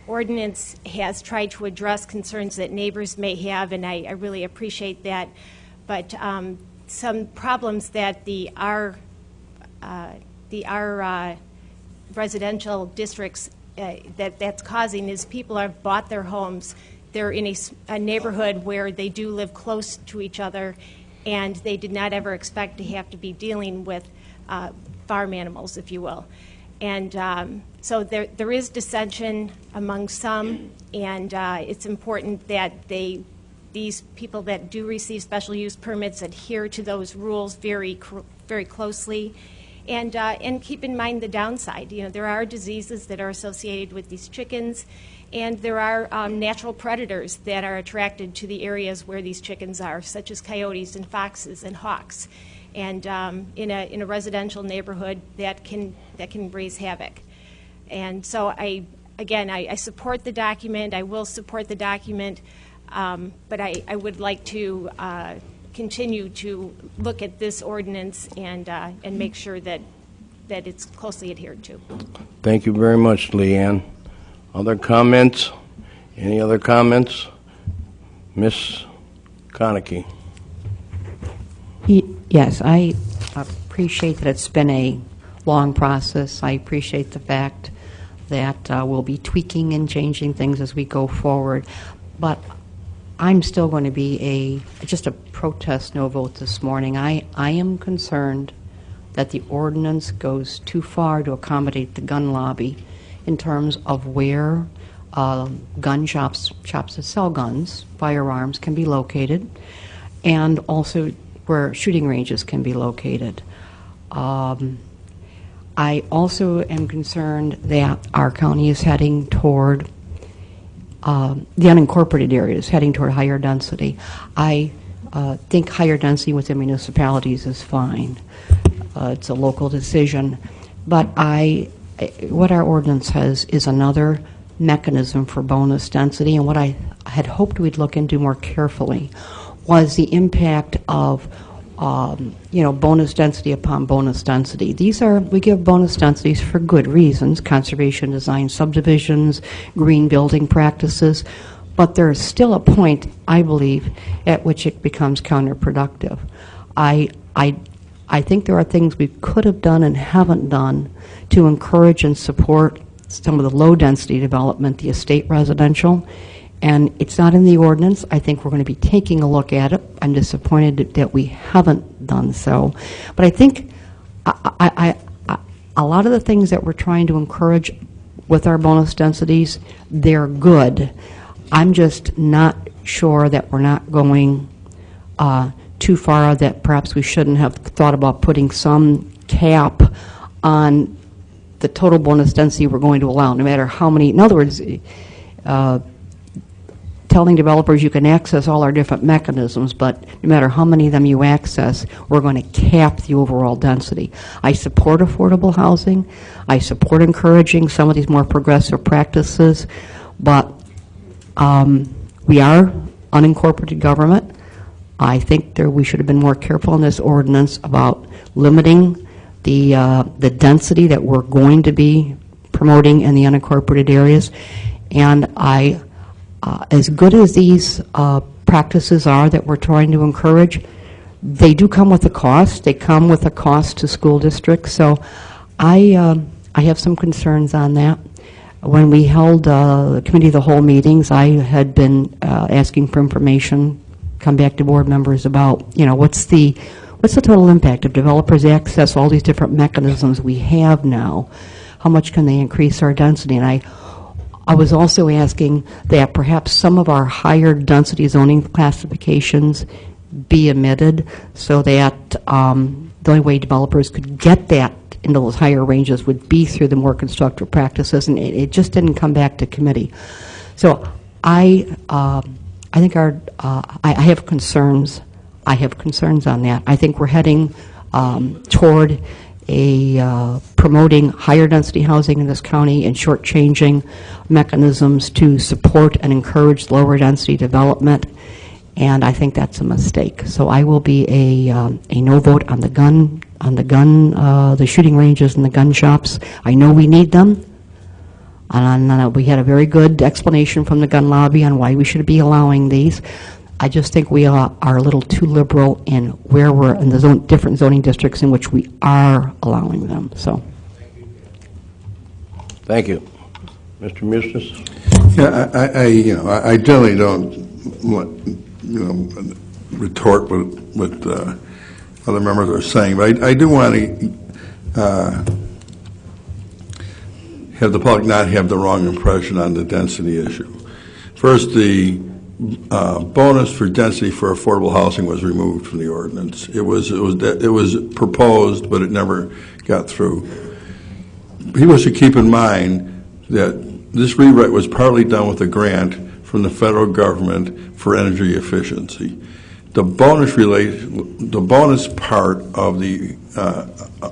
ordinance has tried to address concerns that neighbors may have, and I really appreciate that. But some problems that the R residential districts that's causing is people have bought their homes. They're in a neighborhood where they do live close to each other, and they did not ever expect to have to be dealing with farm animals, if you will. And so there is dissension among some, and it's important that these people that do receive special use permits adhere to those rules very closely. And keep in mind the downside. You know, there are diseases that are associated with these chickens, and there are natural predators that are attracted to the areas where these chickens are, such as coyotes and foxes and hawks. And in a residential neighborhood, that can raise havoc. And so I support the document. I will support the document, but I would like to continue to look at this ordinance and make sure that it's closely adhered to. Thank you very much, Leanne. Other comments? Any other comments? Ms. Konecki. Yes, I appreciate that it's been a long process. I appreciate the fact that we'll be tweaking and changing things as we go forward. But I'm still going to be just a protest no vote this morning. I am concerned that the ordinance goes too far to accommodate the gun lobby in terms of where gun shops that sell guns, firearms, can be located, and also where shooting ranges can be located. I also am concerned that our county is heading toward the unincorporated areas, heading toward higher density. I think higher density within municipalities is fine. It's a local decision. But what our ordinance has is another mechanism for bonus density, and what I had hoped we'd look into more carefully was the impact of bonus density upon bonus density. We give bonus densities for good reasons, conservation design subdivisions, green building practices, but there's still a point, I believe, at which it becomes counterproductive. I think there are things we could have done and haven't done to encourage and support some of the low-density development, the estate residential, and it's not in the ordinance. I think we're going to be taking a look at it. I'm disappointed that we haven't done so. But I think a lot of the things that we're trying to encourage with our bonus densities, they're good. I'm just not sure that we're not going too far, that perhaps we shouldn't have thought about putting some cap on the total bonus density we're going to allow, no matter how many. In other words, telling developers you can access all our different mechanisms, but no matter how many of them you access, we're going to cap the overall density. I support affordable housing. I support encouraging some of these more progressive practices, but we are unincorporated government. I think we should have been more careful in this ordinance about limiting the density that we're going to be promoting in the unincorporated areas. And as good as these practices are that we're trying to encourage, they do come with a cost. They come with a cost to school districts. So I have some concerns on that. When we held the committee of the whole meetings, I had been asking for information, come back to board members about, what's the total impact if developers access all these different mechanisms we have now? How much can they increase our density? And I was also asking that perhaps some of our higher density zoning classifications be omitted, so that the only way developers could get that into those higher ranges would be through the more constructive practices, and it just didn't come back to committee. So I think I have concerns. I have concerns on that. I think we're heading toward promoting higher density housing in this county and shortchanging mechanisms to support and encourage lower density development, and I think that's a mistake. So I will be a no vote on the shooting ranges and the gun shops. I know we need them, and we had a very good explanation from the gun lobby on why we should be allowing these. I just think we are a little too liberal in where we're in the different zoning districts in which we are allowing them. So, thank you, Mr. Mustis. Yeah, I generally don't retort what other members are saying, but I do want to have the public not have the wrong impression on the density issue. First, the bonus for density for affordable housing was removed from the ordinance. It was proposed, but it never got through. People should keep in mind that this rewrite was partly done with a grant from the federal government for energy efficiency. The bonus part of the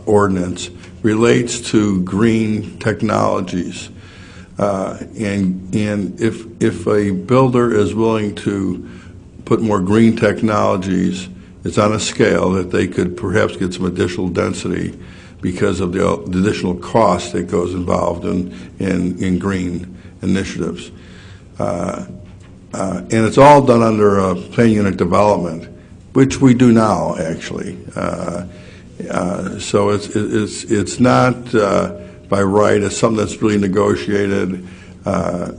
ordinance relates to green technologies. And if a builder is willing to put more green technologies, it's on a scale that they could perhaps get some additional density because of the additional cost that goes involved in green initiatives. And it's all done under a plan unit development, which we do now, actually. So it's not by right. It's something that's really negotiated. I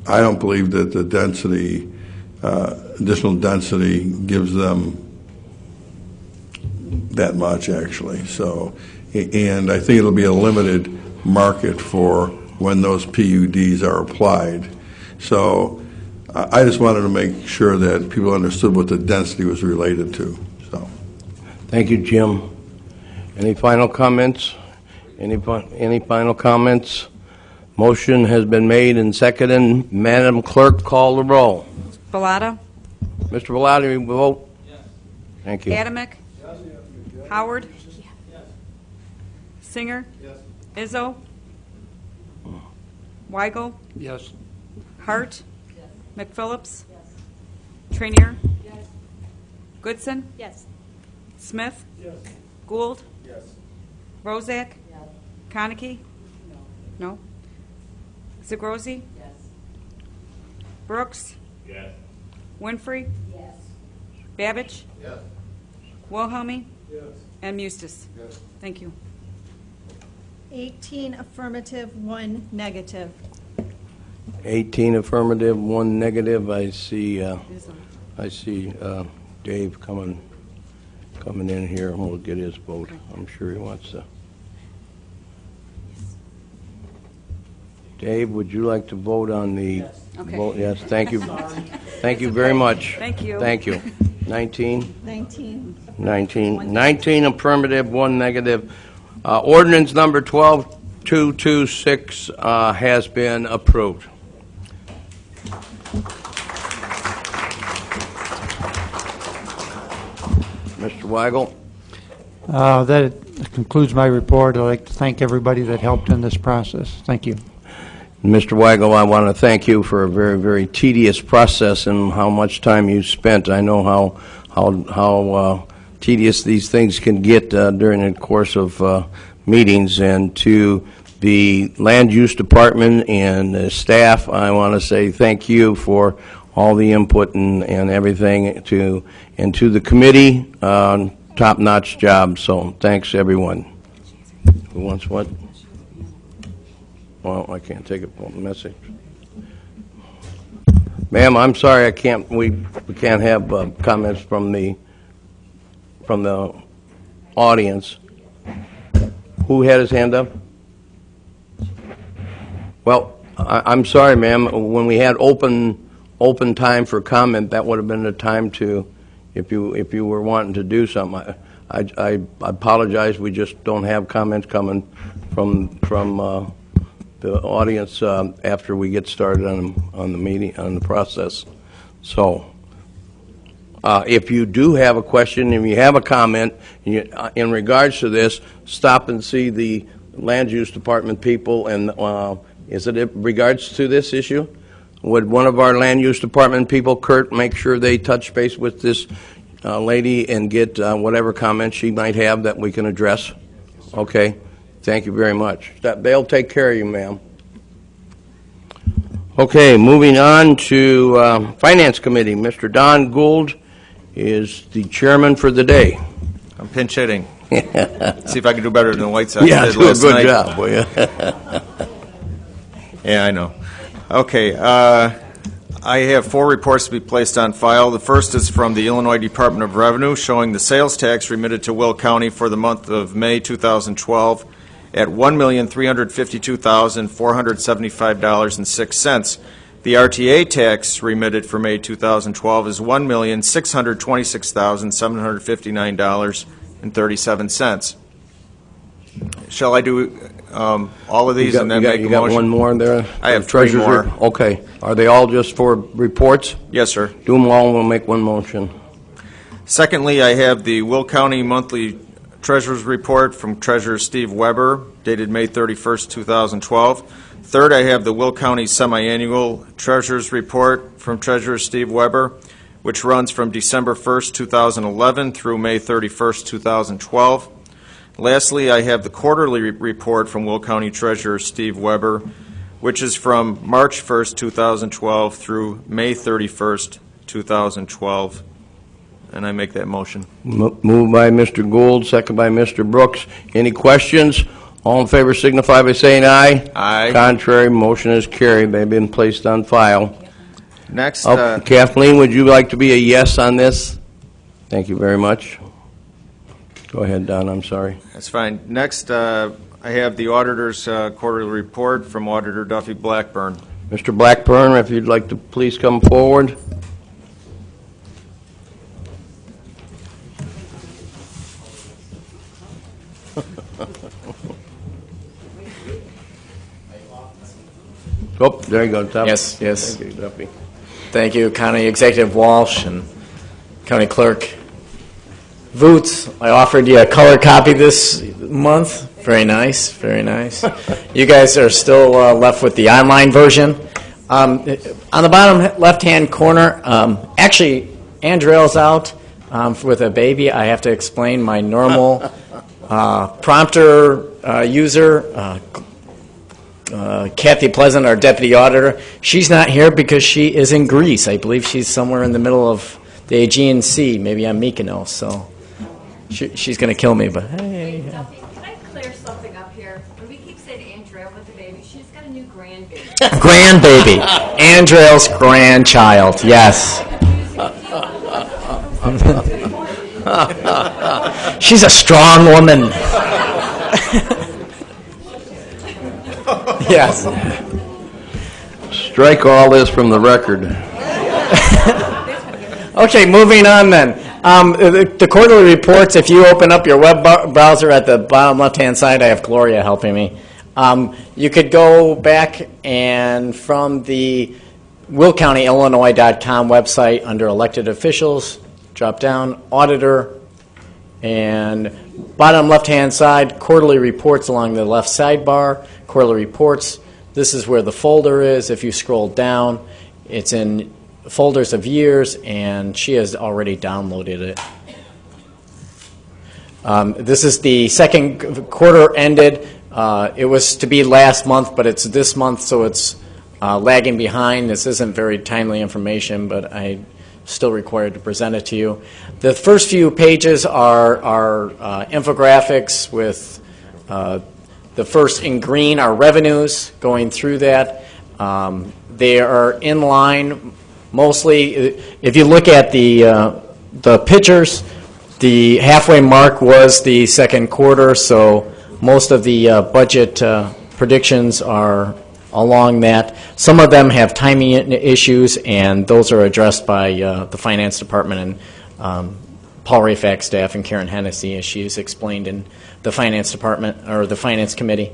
don't believe that the density, additional density, gives them that much, actually. So, and I think it'll be a limited market for when those PUDs are applied. So, I just wanted to make sure that people understood what the density was related to. So, thank you, Jim. Any final comments? Any final comments? Motion has been made and seconded. Madam Clerk, call the roll. Bellotta? Mr. Bellotta, you vote? Yes. Thank you. Adamick? Yes. Howard? Yes. Singer? Yes. Izzo? Weigel? Yes. Hart? Yes. McPhillips? Yes. Trainier? Yes. Goodson? Yes. Smith? Yes. Gould? Yes. Rozak? Yes. Konecki? No. Zagrozi? Yes. Brooks? Yes. Winfrey? Yes. Babbage? Yes. Wilhelmy? Yes. And Mustis? Yes. Thank you. 18 affirmative, 1 negative. 18 affirmative, 1 negative. I see Dave coming in here, and we'll get his vote. I'm sure he wants to. Dave, would you like to vote on the vote? Yes, thank you. Thank you very much. Thank you. Thank you. 19? 19. 19 affirmative, 1 negative. Ordinance number 12226 has been approved. Mr. Weigel? That concludes my report. I'd like to thank everybody that helped in this process. Thank you. Mr. Weigel, I want to thank you for a very, very tedious process and how much time you spent. I know how tedious these things can get during the course of meetings. And to the Land Use Department and the staff, I want to say thank you for all the input and everything, and to the committee, top-notch job. So thanks, everyone. Who wants what? Well, I can't take a message. Ma'am, I'm sorry, we can't have comments from the audience. Who had his hand up? Well, I'm sorry, ma'am. When we had open time for comment, that would have been the time to, if you were wanting to do something. I apologize. We just don't have comments coming from the audience after we get started on the meeting, on the process. So, if you do have a question, if you have a comment in regards to this, stop and see the Land Use Department people. And is it in regards to this issue? Would one of our Land Use Department people, Kurt, make sure they touch base with this lady and get whatever comments she might have that we can address? Okay. Thank you very much. They'll take care of you, ma'am. Okay, moving on to Finance Committee. Mr. Don Gould is the chairman for the day. I'm pinch hitting. See if I can do better than the White Sox Yeah, did do a last good night. job, will you? Yeah, I know. Okay, I have 4 reports to be placed on file. The first is from the Illinois Department of Revenue, showing the sales tax remitted to Will County for the month of May 2012 at $1,352,475.06. The RTA tax remitted for May 2012 is $1,626,759.37. Shall I do all of these and then make a motion? You got one more there? I have 3 more. Okay. Are they all just for reports? Yes, sir. Do them all and we'll make one motion. Secondly, I have the Will County Monthly Treasurer's Report from Treasurer Steve Weber, dated May 31st, 2012. Third, I have the Will County Semi-Annual Treasurer's Report from Treasurer Steve Weber, which runs from December 1st, 2011 through May 31st, 2012. Lastly, I have the Quarterly Report from Will County Treasurer Steve Weber, which is from March 1st, 2012 through May 31st, 2012. And I make that motion. Moved by Mr. Gould, second by Mr. Brooks. Any questions? All in favor signify by saying aye. Aye. Contrary, motion is carried. They've been placed on file. Next, Kathleen, would you like to be a yes on this? Thank you very much. Go ahead, Don. I'm sorry. That's fine. Next, I have the Auditor's Quarterly Report from Auditor Duffy Blackburn. Mr. Blackburn, if you'd like to please come forward. Oh, there you go, Tom. Yes. Thank you, Duffy. Thank you, County Executive Walsh and County Clerk Voots. I offered you a color copy this month. Very nice, very nice. You guys are still left with the online version. On the bottom left-hand corner, actually, Andrell's out with a baby. I have to explain my normal prompter user, Kathy Pleasant, our deputy auditor. She's not here because she is in Greece. I believe she's somewhere in the middle of the Aegean Sea, maybe on Mykonos. So she's going to kill me. But hey, Duffy, can I clear something up here? When we keep Grandbaby. Andrell's grandchild, yes. She's a strong woman. Yes. Strike all this from the record. Okay, moving on then. The quarterly reports, if you open up your web browser at the bottom left-hand side, I have Gloria helping me. You could go back and from the willcountyillinois.com website under elected officials, drop down, auditor, and bottom left-hand side, quarterly reports along the left sidebar, quarterly reports. This is where the folder is. If you scroll down, it's in folders of years, and she has already downloaded it. This is the second quarter ended. It was to be last month, but it's this month, so it's lagging behind. This isn't very timely information, but I'm still required to present it to you. The first few pages are infographics with the first in green are revenues going through that. They are in line mostly. If you look at the pictures, the halfway mark was the second quarter, so most of the budget predictions are along that. Some of them have timing issues, and those are addressed by the Finance Department and Paul Rafak staff and Karen Hennessy, as she is explained in the Finance Department or the Finance Committee.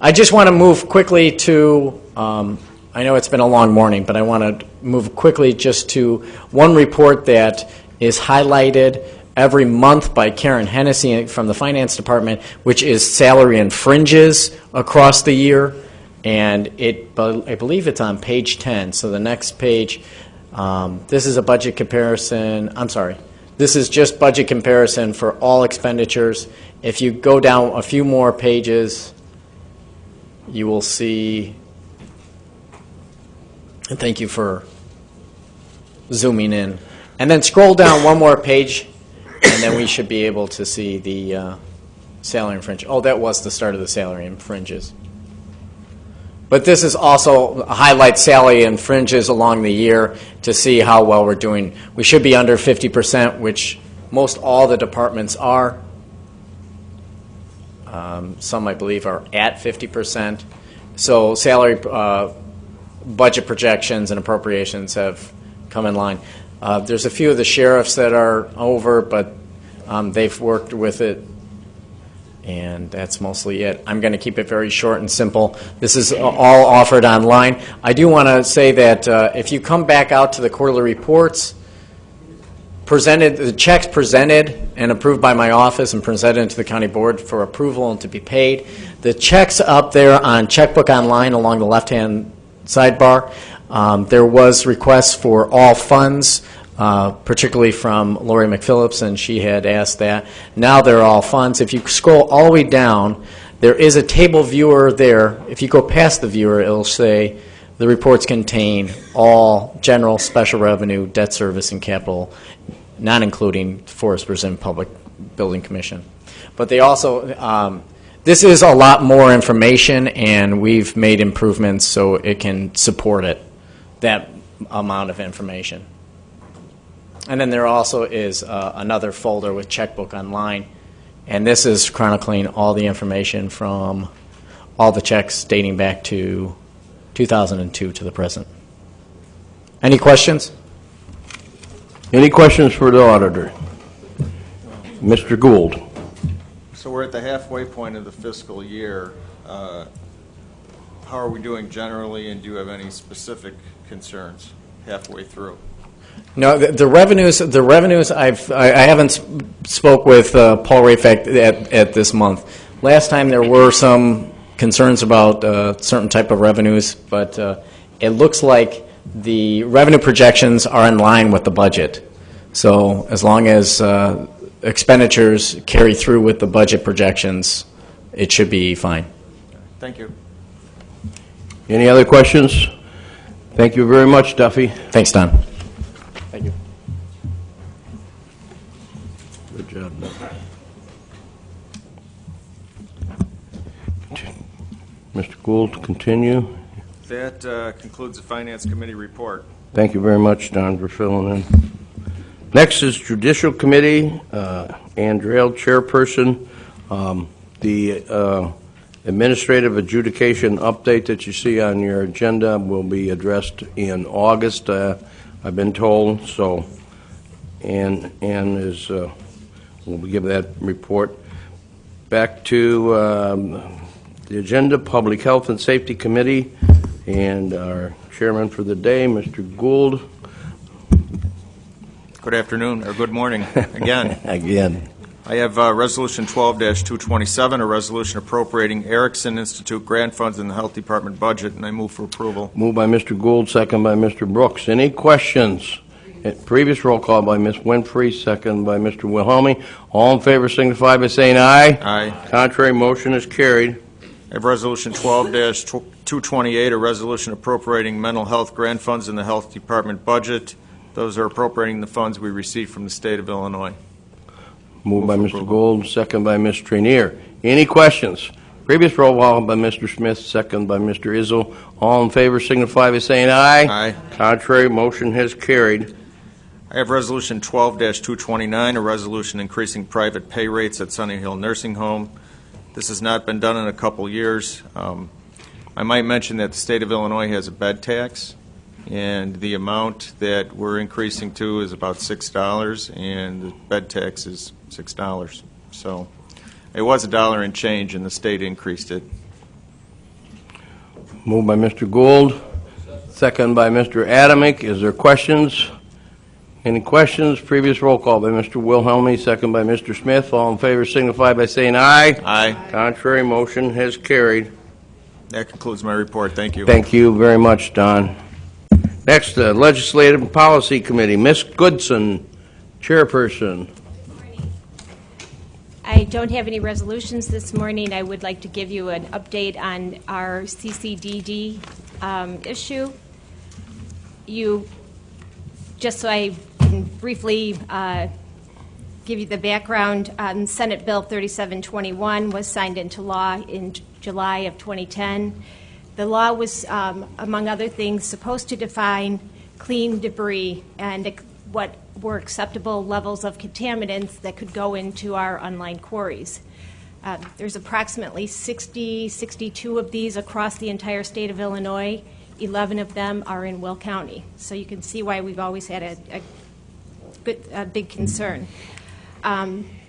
I just want to move quickly to, I know it's been a long morning, but I want to move quickly just to one report that is highlighted every month by Karen Hennessy from the Finance Department, which is salary and fringes across the year. And I believe it's on page 10. So the next page, this is a budget comparison. I'm sorry. This is just budget comparison for all expenditures. If you go down a few more pages, you will see, and thank you for zooming in. And then scroll down one more page, and then we should be able to see the salary and fringe. Oh, that was the start of the salary and fringes. But this is also highlights salary and fringes along the year to see how well we're doing. We should be under 50%, which most all the departments are. Some, I believe, are at 50%. So salary budget projections and appropriations have come in line. There's a few of the sheriffs that are over, but they've worked with it. And that's mostly it. I'm going to keep it very short and simple. This is all offered online. I do want to say that if you come back out to the quarterly reports, the checks presented and approved by my office and presented to the county board for approval and to be paid, the checks up there on Checkbook Online along the left-hand sidebar, there was requests for all funds, particularly from Lori McPhillips, and she had asked that. Now they're all funds. If you scroll all the way down, there is a table viewer there. If you go past the viewer, it'll say the reports contain all general, special revenue, debt service, and capital, not including Forest Preserve Public Building Commission. But they also, this is a lot more information, and we've made improvements so it can support it, that amount of information. And then there also is another folder with Checkbook Online, and this is chronicling all the information from all the checks dating back to 2002 to the present. Any questions? Any questions for the auditor? Mr. Gould. So we're at the halfway point of the fiscal year. How are we doing generally, and do you have any specific concerns halfway through? No, the revenues. I haven't spoke with Paul Rafak at this month. Last time there were some concerns about certain type of revenues, but it looks like the revenue projections are in line with the budget. So as long as expenditures carry through with the budget projections, it should be fine. Thank you. Any other questions? Thank you very much, Duffy. Thanks, Don. Thank you. Good job, Duffy. Mr. Gould, continue. That concludes the Finance Committee report. Thank you very much, Don, for filling in. Next is Judicial Committee. Ann Drell, Chairperson. The administrative adjudication update that you see on your agenda will be addressed in August, I've been told. So Ann is will give that report. Back to the agenda, Public Health and Safety Committee, and our chairman for the day, Mr. Gould. Good afternoon, or good morning, again. Again. I have Resolution 12-227, a resolution appropriating Erickson Institute grant funds in the Health Department budget, and I move for approval. Moved by Mr. Gould, second by Mr. Brooks. Any questions? Previous roll call by Ms. Winfrey, second by Mr. Wilhelmi. All in favor signify by saying aye. Aye. Contrary, motion is carried. I have Resolution 12-228, a resolution appropriating mental health grant funds in the Health Department budget. Those are appropriating the funds we received from the state of Illinois. Moved by Mr. Gould, second by Ms. Trainier. Any questions? Previous roll call by Mr. Smith, second by Mr. Izzo. All in favor signify by saying aye. Aye. Contrary, motion has carried. I have Resolution 12-229, a resolution increasing private pay rates at Sunny Hill Nursing Home. This has not been done in a couple years. I might mention that the state of Illinois has a bed tax, and the amount that we're increasing to is about $6, and the bed tax is $6. So it was $1 and change, and the state increased it. Moved by Mr. Gould, second by Mr. Adamick. Is there questions? Any questions? Previous roll call by Mr. Wilhelmi, second by Mr. Smith. All in favor signify by saying aye. Aye. Contrary, motion has carried. That concludes my report. Thank you. Thank you very much, Don. Next, the Legislative and Policy Committee. Ms. Goodson, Chairperson. I don't have any resolutions this morning. I would like to give you an update on our CCDD issue. Just so I can briefly give you the background, Senate Bill 3721 was signed into law in July of 2010. The law was, among other things, supposed to define clean debris and what were acceptable levels of contaminants that could go into our unlined quarries. There's approximately 62 of these across the entire state of Illinois. 11 of them are in Will County. So you can see why we've always had a big concern.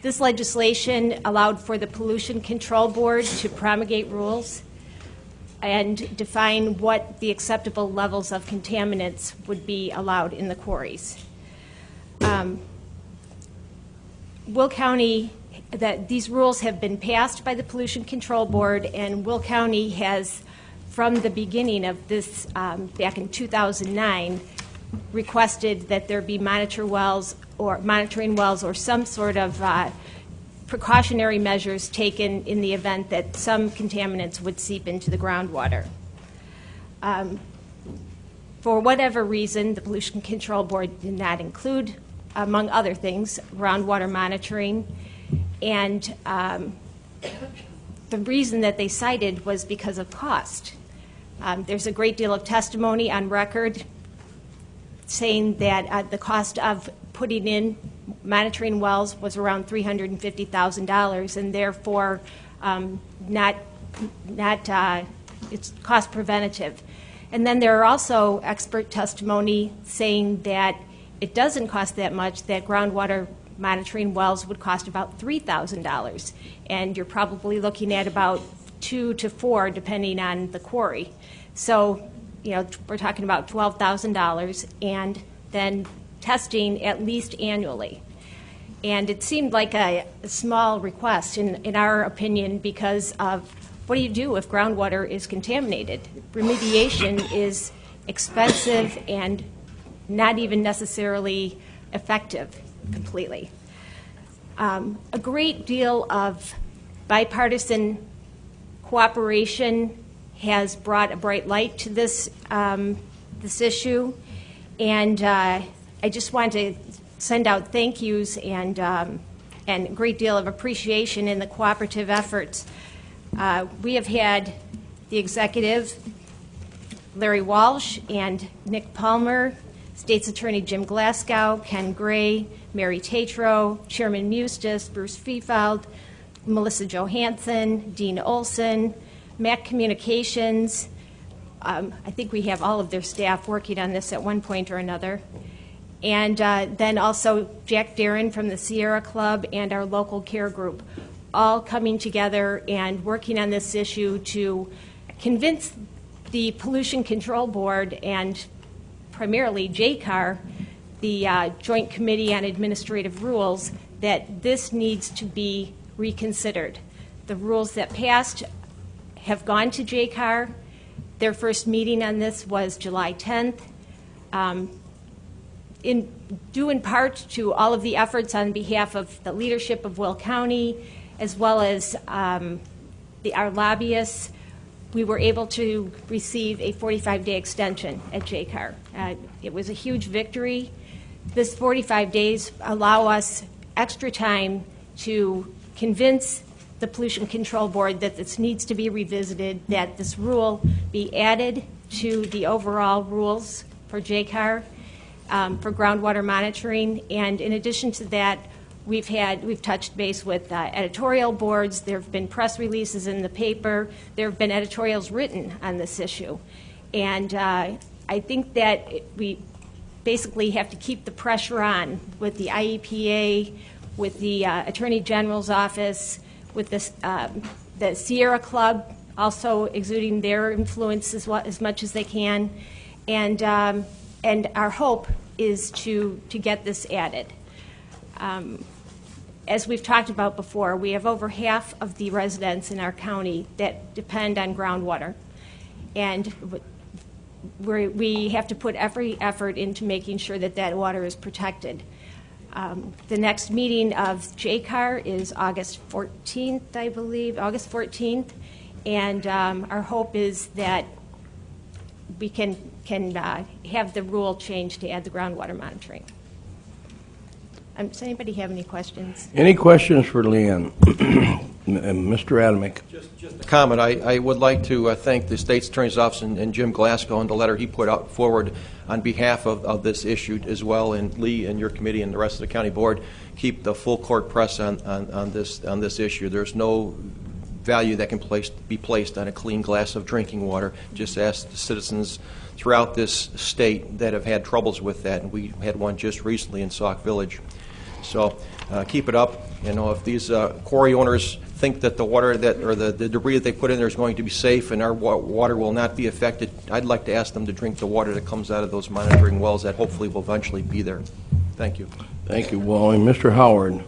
This legislation allowed for the Pollution Control Board to promulgate rules and define what the acceptable levels of contaminants would be allowed in the quarries. Will County, these rules have been passed by the Pollution Control Board, and Will County has, from the beginning of this, back in 2009, requested that there be monitoring wells or some sort of precautionary measures taken in the event that some contaminants would seep into the groundwater. For whatever reason, the Pollution Control Board did not include, among other things, groundwater monitoring, and the reason that they cited was because of cost. There's a great deal of testimony on record saying that the cost of putting in monitoring wells was around $350,000, and therefore it's cost preventative. And then there are also expert testimony saying that it doesn't cost that much, that groundwater monitoring wells would cost about $3,000, and you're probably looking at about 2 to 4 depending on the quarry. So, we're talking about $12,000, and then testing at least annually. And it seemed like a small request in our opinion, because of what do you do if groundwater is contaminated? Remediation is expensive and not even necessarily effective completely. A great deal of bipartisan cooperation has brought a bright light to this issue, and I just want to send out thank yous and a great deal of appreciation in the cooperative efforts. We have had the executive Larry Walsh and Nick Palmer, State's Attorney Jim Glasgow, Ken Gray, Mary Tatro, Chairman Mustis, Bruce Fiefeld, Melissa Johansson, Dean Olson, MAC Communications. I think we have all of their staff working on this at one point or another. And then also Jack Darren from the Sierra Club and our local care group, all coming together and working on this issue to convince the Pollution Control Board and primarily JCAR, the Joint Committee on Administrative Rules, that this needs to be reconsidered. The rules that passed have gone to JCAR. Their first meeting on this was July 10th. Due in part to all of the efforts on behalf of the leadership of Will County, as well as our lobbyists, we were able to receive a 45-day extension at JCAR. It was a huge victory. This 45 days allow us extra time to convince the Pollution Control Board that this needs to be revisited, that this rule be added to the overall rules for JCAR for groundwater monitoring. And in addition to that, we've touched base with editorial boards. There have been press releases in the paper. There have been editorials written on this issue. And I think that we basically have to keep the pressure on with the IEPA, with the Attorney General's office, with the Sierra Club also exuding their influence as much as they can. And our hope is to get this added. As we've talked about before, we have over half of the residents in our county that depend on groundwater. And we have to put every effort into making sure that that water is protected. The next meeting of JCAR is August 14th, I believe, August 14th. And our hope is that we can have the rule changed to add the groundwater monitoring. Does anybody have any questions? Any questions for Leanne? Mr. Adamick. Just a comment. I would like to thank the State's Attorney's Office and Jim Glasgow and the letter he put out forward on behalf of this issue as well, and Lee and your committee and the rest of the county board keep the full court press on this issue. There's no value that can be placed on a clean glass of drinking water. Just ask the citizens throughout this state that have had troubles with that, and we had one just recently in Sauk Village. So keep it up. You know, if these quarry owners think that the water or the debris that they put in there is going to be safe and our water will not be affected, I'd like to ask them to drink the water that comes out of those monitoring wells that hopefully will eventually be there. Thank you. Thank you, Wally. Mr. Howard.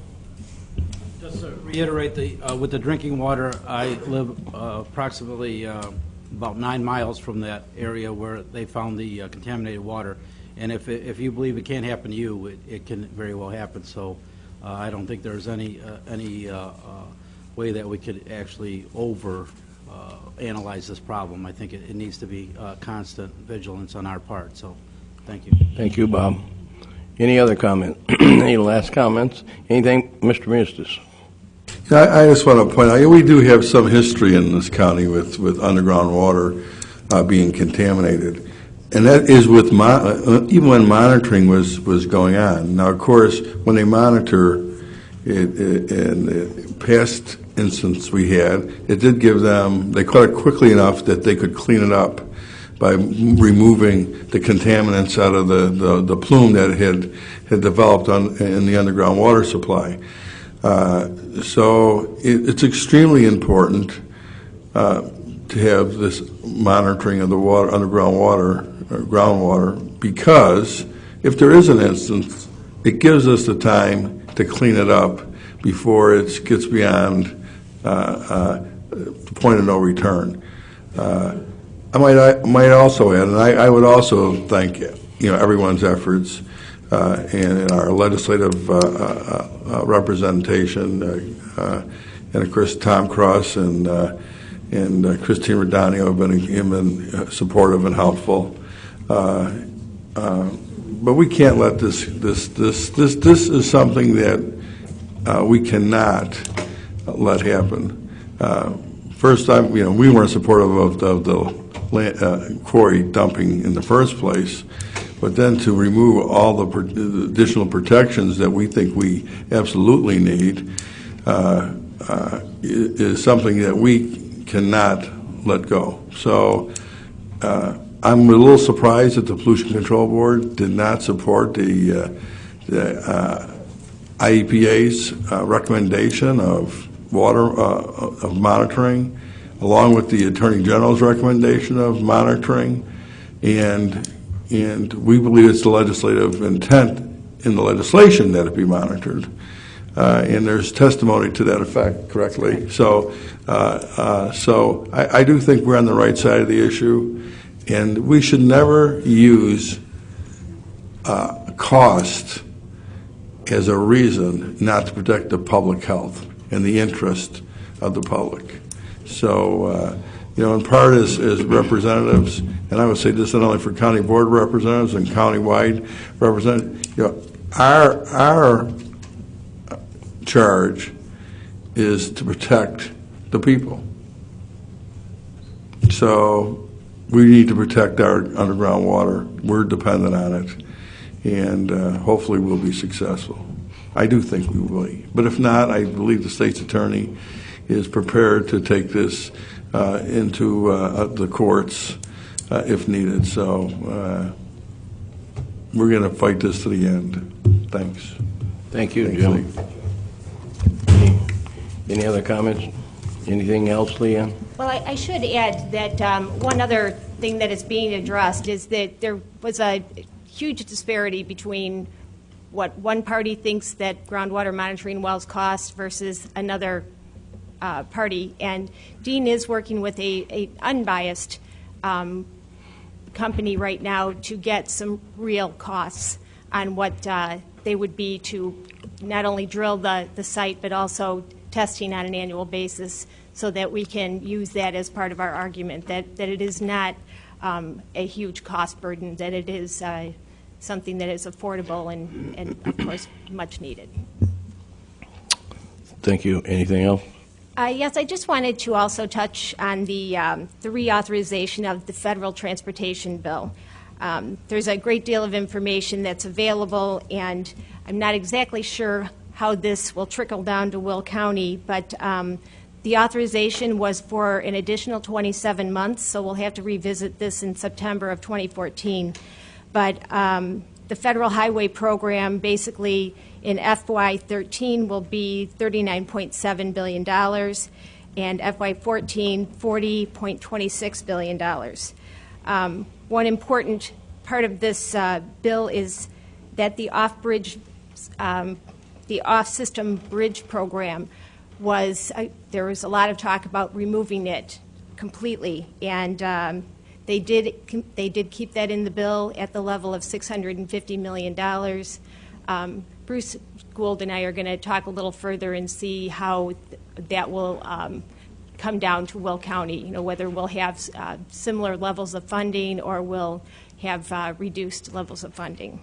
Just to reiterate, with the drinking water, I live approximately about 9 miles from that area where they found the contaminated water. And if you believe it can't happen to you, it can very well happen. So I don't think there's any way that we could actually analyze this problem. I think it needs to be constant vigilance on our part. So thank you. Thank you, Bob. Any other comment? Any last comments? Anything? Mr. Mustis. I just want to point out, we do have some history in this county with underground water being contaminated. And that is with even when monitoring was going on. Now, of course, when they monitor, in the past instance we had, it did give them, they caught it quickly enough that they could clean it up by removing the contaminants out of the plume that had developed in the underground water supply. So it's extremely important to have this monitoring of the water, underground water, or groundwater, because if there is an instance, it gives us the time to clean it up before it gets beyond the point of no return. I might also add, and I would also thank everyone's efforts and our legislative representation, and of course Tom Cross and Christine Rodani have been supportive and helpful. But we can't let this is something that we cannot let happen. First time, we weren't supportive of the quarry dumping in the first place, but then to remove all the additional protections that we think we absolutely need is something that we cannot let go. So I'm a little surprised that the Pollution Control Board did not support the IEPA's recommendation of water of monitoring, along with the Attorney General's recommendation of monitoring, and we believe it's the legislative intent in the legislation that it be monitored. And there's testimony to that effect, correctly. So I do think we're on the right side of the issue, and we should never use cost as a reason not to protect the public health and the interest of the public. So, in part as representatives, and I would say this not only for county board representatives and county-wide representatives, our charge is to protect the people. So we need to protect our underground water. We're dependent on it, and hopefully we'll be successful. I do think we will be. But if not, I believe the state's attorney is prepared to take this into the courts if needed. So we're going to fight this to the end. Thanks. Thank you, Thanks, Jim. Lee. Any other comments? Anything else, Leanne? Well, I should add that one other thing that is being addressed is that there was a huge disparity between what one party thinks that groundwater monitoring wells cost versus another party. And Dean is working with a unbiased company right now to get some real costs on what they would be to not only drill the site, but also testing on an annual basis, so that we can use that as part of our argument, that it is not a huge cost burden, that it is something that is affordable and of course, much needed. Thank you. Anything else? Yes, I just wanted to also touch on the reauthorization of the federal transportation bill. There's a great deal of information that's available, and I'm not exactly sure how this will trickle down to Will County, but the authorization was for an additional 27 months, so we'll have to revisit this in September of 2014. But the Federal Highway Program basically in FY13 will be $39.7 billion, and FY14, $40.26 billion. One important part of this bill is that the off-system bridge program was, there was a lot of talk about removing it completely, and they did keep that in the bill at the level of $650 million. Bruce Gould and I are going to talk a little further and see how that will come down to Will County, whether we'll have similar levels of funding or we'll have reduced levels of funding.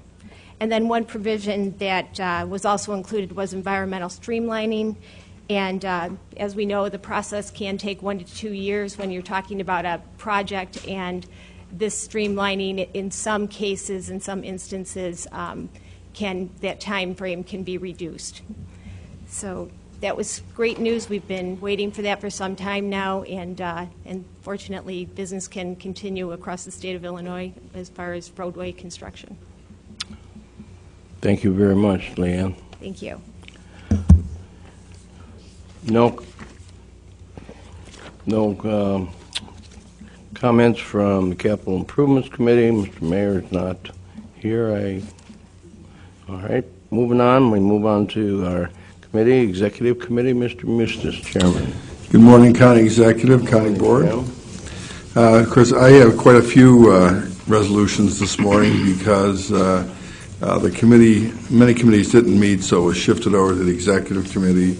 And then one provision that was also included was environmental streamlining. And as we know, the process can take 1 to 2 years when you're talking about a project, and this streamlining in some cases, in some instances, that time frame can be reduced. So that was great news. We've been waiting for that for some time now, and fortunately, business can continue across the state of Illinois as far as roadway construction. Thank you very much, Leanne. Thank you. No comments from the Capital Improvements Committee. Mr. Mayor is not here. All right, moving on. We move on to our committee, Executive Committee. Mr. Mustis, Chairman. Good morning, County Executive, County Board. Of course, I have quite a few resolutions this morning because the committee, many committees didn't meet, so it was shifted over to the Executive Committee.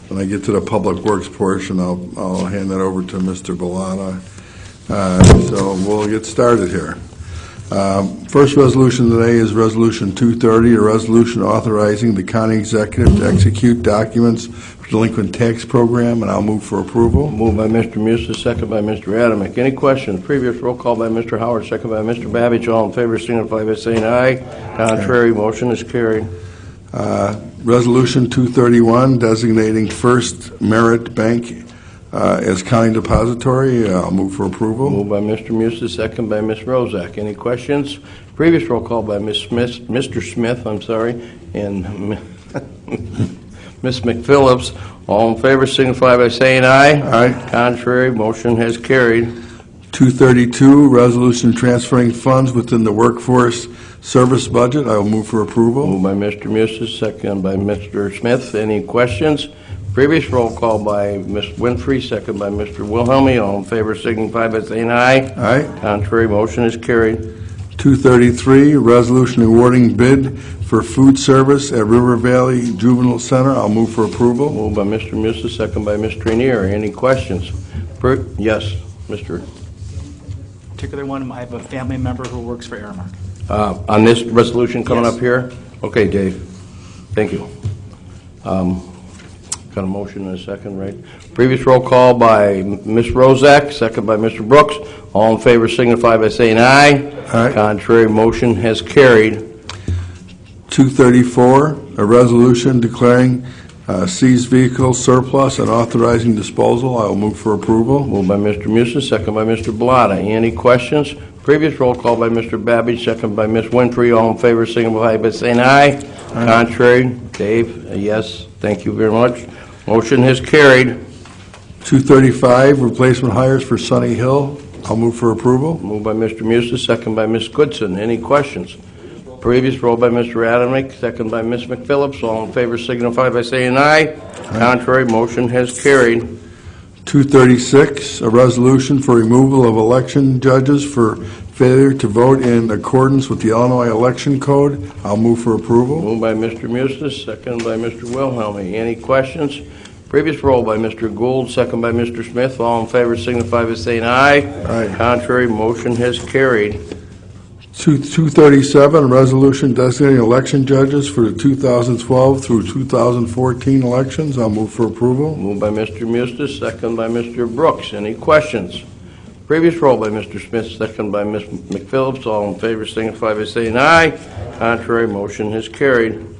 When I get to the Public Works portion, I'll hand that over to Mr. Bellana. So we'll get started here. First resolution today is Resolution 230, a resolution authorizing the county executive to execute documents for delinquent tax program, and I'll move for approval. Moved by Mr. Musa, second by Mr. Adamick. Any questions? Previous roll call by Mr. Howard, second by Mr. Babbage. All in favor signify by saying aye. Contrary, motion is carried. Resolution 231, designating First Merit Bank as county depository. I'll move for approval. Moved by Mr. Musa, second by Ms. Rozak. Any questions? Previous roll call by Ms. Smith, Mr. Smith, and Ms. McPhillips. All in favor signify by saying aye. Aye. Contrary, motion has carried. 232, resolution transferring funds within the workforce service budget. I will move for approval. Moved by Mr. Musa, second by Mr. Smith. Any questions? Previous roll call by Ms. Winfrey, second by Mr. Wilhelmy. All in favor signify by saying aye. Aye. Contrary, motion is carried. 233, resolution awarding bid for food service at River Valley Juvenile Center. I'll move for approval. Moved by Mr. Musa, second by Ms. Trenier. Any questions? Yes, Mr. Particular one, I have a family member who works for Aramark. On this resolution coming Yes. up here? Okay, Dave. Thank you. Got a motion and a second, right? Previous roll call by Ms. Rozak, second by Mr. Brooks. All in favor signify by saying aye. Aye. Contrary, motion has carried. 234, a resolution declaring seized vehicle surplus and authorizing disposal. I will move for approval. Moved by Mr. Musa, second by Mr. Bellotta. Any questions? Previous roll call by Mr. Babbage, second by Ms. Winfrey. All in favor signify by saying aye. Aye. Contrary, Dave, a yes. Thank you very much. Motion has carried. 235, replacement hires for Sunny Hill. I'll move for approval. Moved by Mr. Musa, second by Ms. Goodson. Any questions? Previous roll by Mr. Adamick, second by Ms. McPhillips. All in favor signify by saying aye. Contrary, motion has carried. 236, a resolution for removal of election judges for failure to vote in accordance with the Illinois Election Code. I'll move for approval. Moved by Mr. Musa, second by Mr. Wilhelmy. Any questions? Previous roll by Mr. Gould, second by Mr. Smith. All in favor signify by saying aye. Aye. Contrary, motion has carried. 237, a resolution designating election judges for the 2012 through 2014 elections. I'll move for approval. Moved by Mr. Musa, second by Mr. Brooks. Any questions? Previous roll by Mr. Smith, second by Ms. McPhillips. All in favor signify by saying aye. Contrary, motion has carried.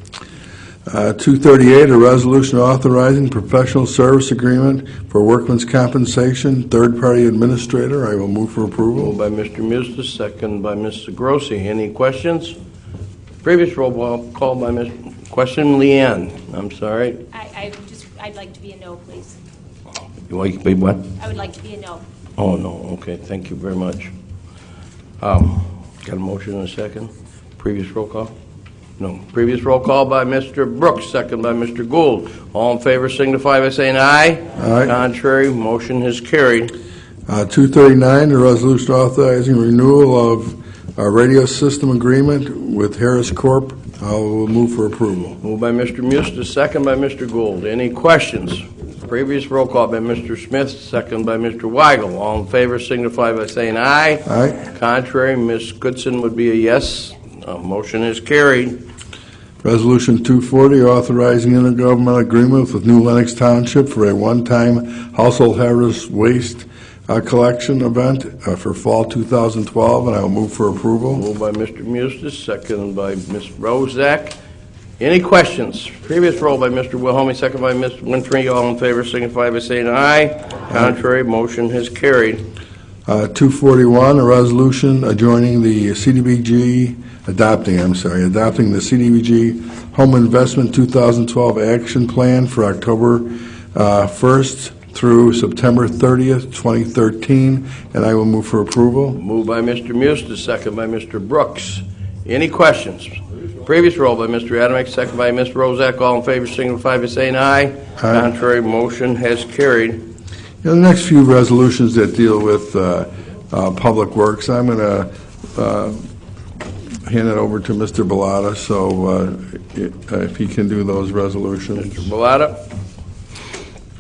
238, a resolution authorizing professional service agreement for workman's compensation, third-party administrator. I will move for approval. Moved by Mr. Musa, second by Ms. Grossi. Any questions? Previous roll call by Ms. Question, Leanne. I'm sorry. I'd like to be a no, please. You want to be what? I would like to be a no. Oh, no. Okay, thank you very much. Got a motion and a second? Previous roll call? No. Previous roll call by Mr. Brooks, second by Mr. Gould. All in favor signify by saying aye. Aye. Contrary, motion has carried. 239, a resolution authorizing renewal of a radio system agreement with Harris Corp. I will move for approval. Moved by Mr. Musta, second by Mr. Gould. Any questions? Previous roll call by Mr. Smith, second by Mr. Weigel. All in favor signify by saying aye. Aye. Contrary, Ms. Goodson would be a yes. Motion is carried. Resolution 240, authorizing intergovernmental agreement with New Lenox Township for a one-time household hazardous waste collection event for fall 2012, and I will move for approval. Moved by Mr. Musta, second by Ms. Rozak. Any questions? Previous roll by Mr. Wilhelmy, second by Ms. Winfrey. All in favor signify by saying aye. Contrary, motion has carried. 241, a resolution adjoining the CDBG, adopting the CDBG Home Investment 2012 Action Plan for October 1st through September 30th, 2013, and I will move for approval. Moved by Mr. Musta, second by Mr. Brooks. Any questions? Previous roll by Mr. Adamick, second by Ms. Rozak. All in favor signify by saying aye. Contrary, motion has carried. The next few resolutions that deal with public works, I'm going to hand it over to Mr. Bellotta, so if he can do those resolutions. Mr. Bellotta.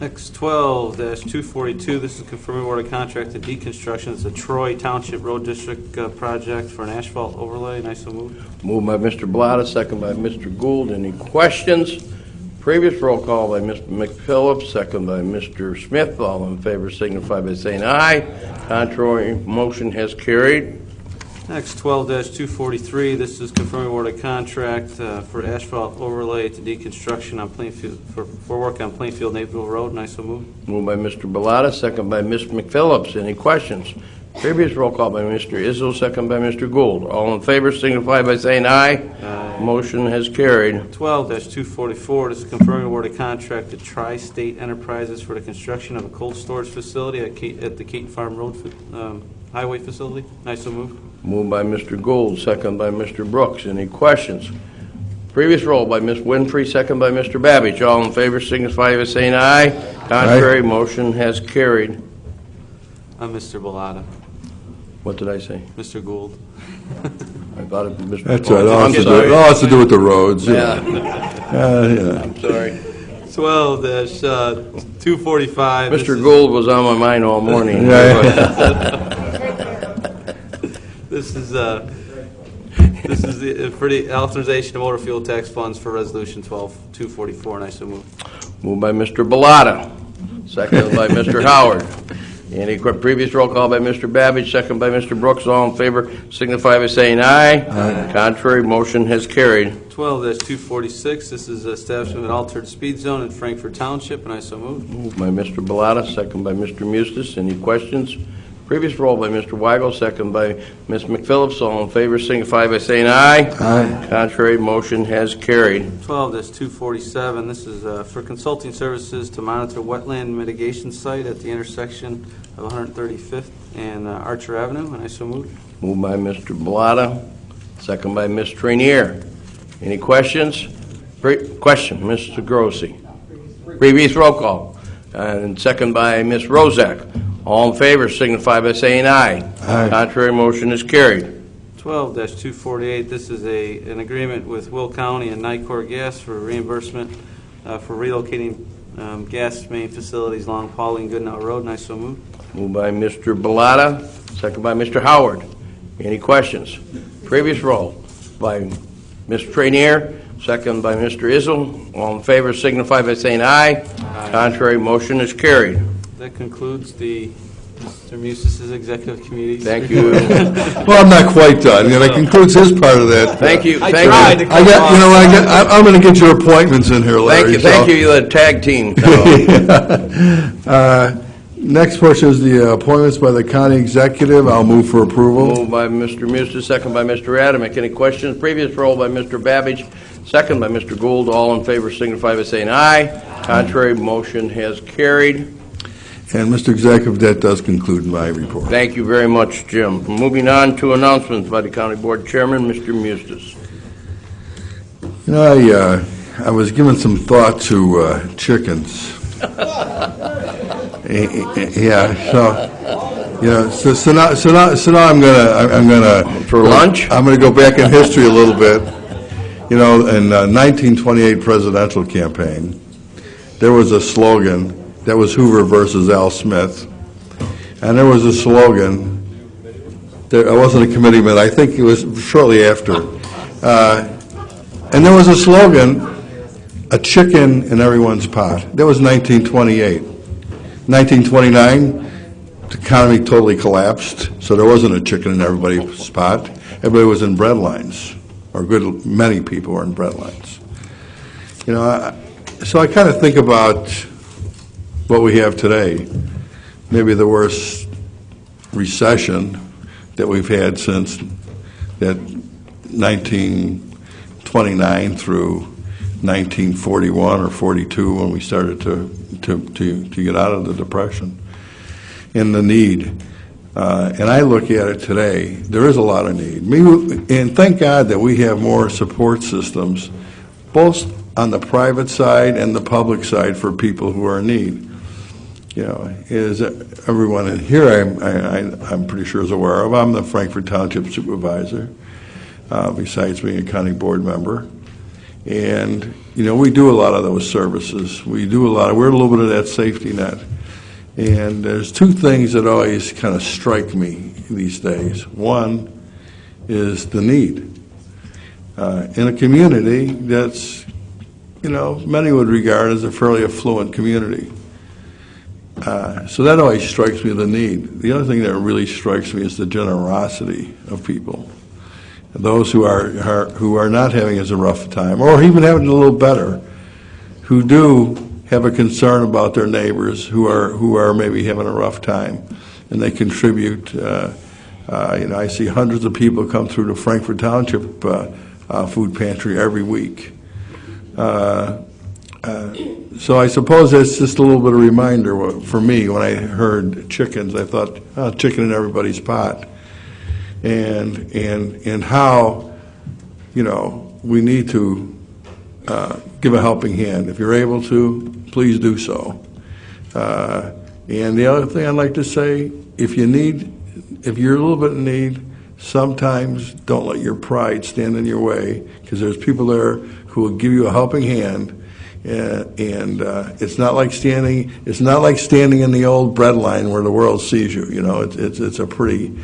Next, 12-242, this is confirming award of contract to deconstruction. It's a Troy Township Road District project for an asphalt overlay, and I so move. Moved by Mr. Bellotta, second by Mr. Gould. Any questions? Previous roll call by Mr. McPhillips, second by Mr. Smith. All in favor signify by saying aye. Contrary motion has carried. Next, 12-243, this is confirming award of contract for asphalt overlay to deconstruction on Plainfield, for work on Plainfield Naperville Road, and I so move. Moved by Mr. Bellotta, second by Ms. McPhillips. Any questions? Previous roll call by Mr. Izzo, second by Mr. Gould. All in favor signify by saying aye. Aye. Motion has carried. 12-244, this is confirming award of contract to Tri-State Enterprises for the construction of a cold storage facility at the Caton Farm Road Highway facility. I so move. Moved by Mr. Gould, second by Mr. Brooks. Any questions? Previous roll by Ms. Winfrey, second by Mr. Babbage. All in favor signify by saying aye. Contrary, motion has carried. Mr. Bellotta. What did I say? Mr. Gould. I thought it was Mr. That's right. Oh, It all has to do with the roads. Yeah. Yeah. I'm sorry. 12-245. Mr. Gould was on my mind all morning. This is for the authorization of motor fuel tax funds for Resolution 12-244, and I so move. Moved by Mr. Bellotta, seconded by Mr. Howard. Any previous roll call by Mr. Babbage, second by Mr. Brooks. All in favor signify by saying aye. Aye. Contrary, motion has carried. 12-246, this is establishment of an altered speed zone in Frankfort Township, and I so move. Moved by Mr. Bellotta, second by Mr. Mustis. Any questions? Previous roll by Mr. Weigel, second by Ms. McPhillips. All in favor signify by saying aye. Aye. Contrary, motion has carried. 12-247, this is for consulting services to monitor wetland mitigation site at the intersection of 135th and Archer Avenue, and I so move. Moved by Mr. Bellotta, second by Ms. Trainier. Any questions? Question, Mr. Grossi. Previous roll call. And second by Ms. Rozak. All in favor signify by saying aye. Aye. Contrary, motion is carried. 12-248, this is an agreement with Will County and Nicor Gas for reimbursement for relocating gas main facilities along Pauline Goodnow Road, and I so move. Moved by Mr. Bellotta, second by Mr. Howard. Any questions? Previous roll by Ms. Trainier, second by Mr. Izzo. All in favor signify by saying aye. Aye. Contrary, motion is carried. That concludes Mr. Musis's executive committee. Thank you. Well, I'm not quite done. That concludes his part of that. Thank you. I'm going to get your appointments in here, Larry. Thank you. You're the tag team. Next portion is the appointments by the county executive. I'll move for approval. Moved by Mr. Mustis, second by Mr. Adamick. Any questions? Previous roll by Mr. Babbage, second by Mr. Gould. All in favor signify by saying aye. Contrary, motion has carried. And Mr. Executive, that does conclude my report. Thank you very much, Jim. Moving on to announcements by the County Board Chairman, Mr. Mustis. You know, I was giving some thought to chickens. Yeah. So now I'm gonna for lunch. I'm gonna go back in history a little bit. You know, in 1928 presidential campaign, there was a slogan. That was Hoover versus Al Smith. And there was a slogan. I wasn't a committeeman. I think it was shortly after. And there was a slogan, a chicken in everyone's pot. That was 1928. 1929, the economy totally collapsed, so there wasn't a chicken in everybody's pot. Everybody was in bread lines, or many people were in bread lines. You know, so I kind of think about what we have today, maybe the worst recession that we've had since that 1929 through 1941 or 42 when we started to get out of the Depression, and the need. And I look at it today, there is a lot of need. And thank God that we have more support systems, both on the private side and the public side for people who are in need. You know, as everyone in here I'm pretty sure is aware of, I'm the Frankfort Township Supervisor, besides being a county board member. And, we do a lot of those services. We're a little bit of that safety net. And there's two things that always kind of strike me these days. One is the need. In a community that's, many would regard as a fairly affluent community. So that always strikes me, the need. The other thing that really strikes me is the generosity of people. Those who are not having as a rough time, or even having it a little better, who do have a concern about their neighbors who are maybe having a rough time, and they contribute. I see hundreds of people come through the Frankfort Township food pantry every week. So I suppose that's just a little bit of a reminder for me. When I heard chickens, I thought, chicken in everybody's pot. And how, we need to give a helping hand. If you're able to, please do so. And the other thing I'd like to say, if you're a little bit in need, sometimes don't let your pride stand in your way, because there's people there who will give you a helping hand. And it's not like standing in the old bread line where the world sees you. It's a pretty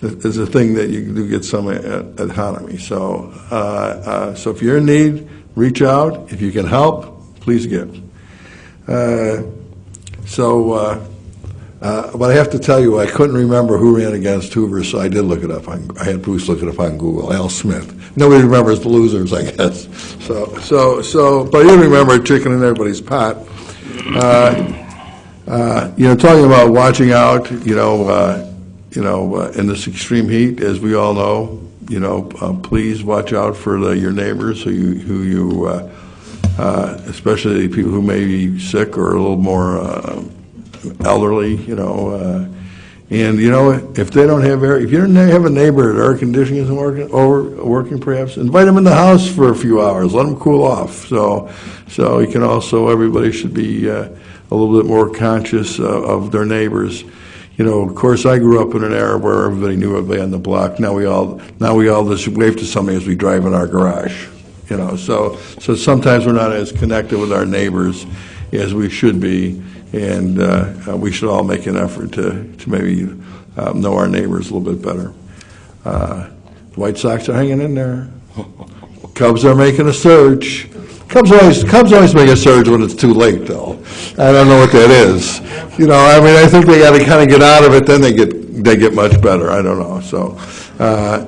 it's a thing that you do get some autonomy. So if you're in need, reach out. If you can help, please give. But I have to tell you, I couldn't remember who ran against Hoover, so I did look it up. I had Bruce look it up on Google. Al Smith. Nobody remembers the losers, I guess. But you remember chicken in everybody's pot. Talking about watching out, in this extreme heat, as we all know, please watch out for your neighbors who you especially people who may be sick or a little more elderly, and if they don't have air, if you don't have a neighbor that air conditioning isn't working, perhaps invite them in the house for a few hours, let them cool off. So you can also, everybody should be a little bit more conscious of their neighbors. Of course, I grew up in an era where everybody knew everybody on the block. Now we all just wave to somebody as we drive in our garage. So sometimes we're not as connected with our neighbors as we should be. And we should all make an effort to maybe know our neighbors a little bit better. White Sox are hanging in there. Cubs are making a surge. Cubs always make a surge when it's too late, though. I don't know what that is. I think they got to kind of get out of it, then they get much better. I don't know. So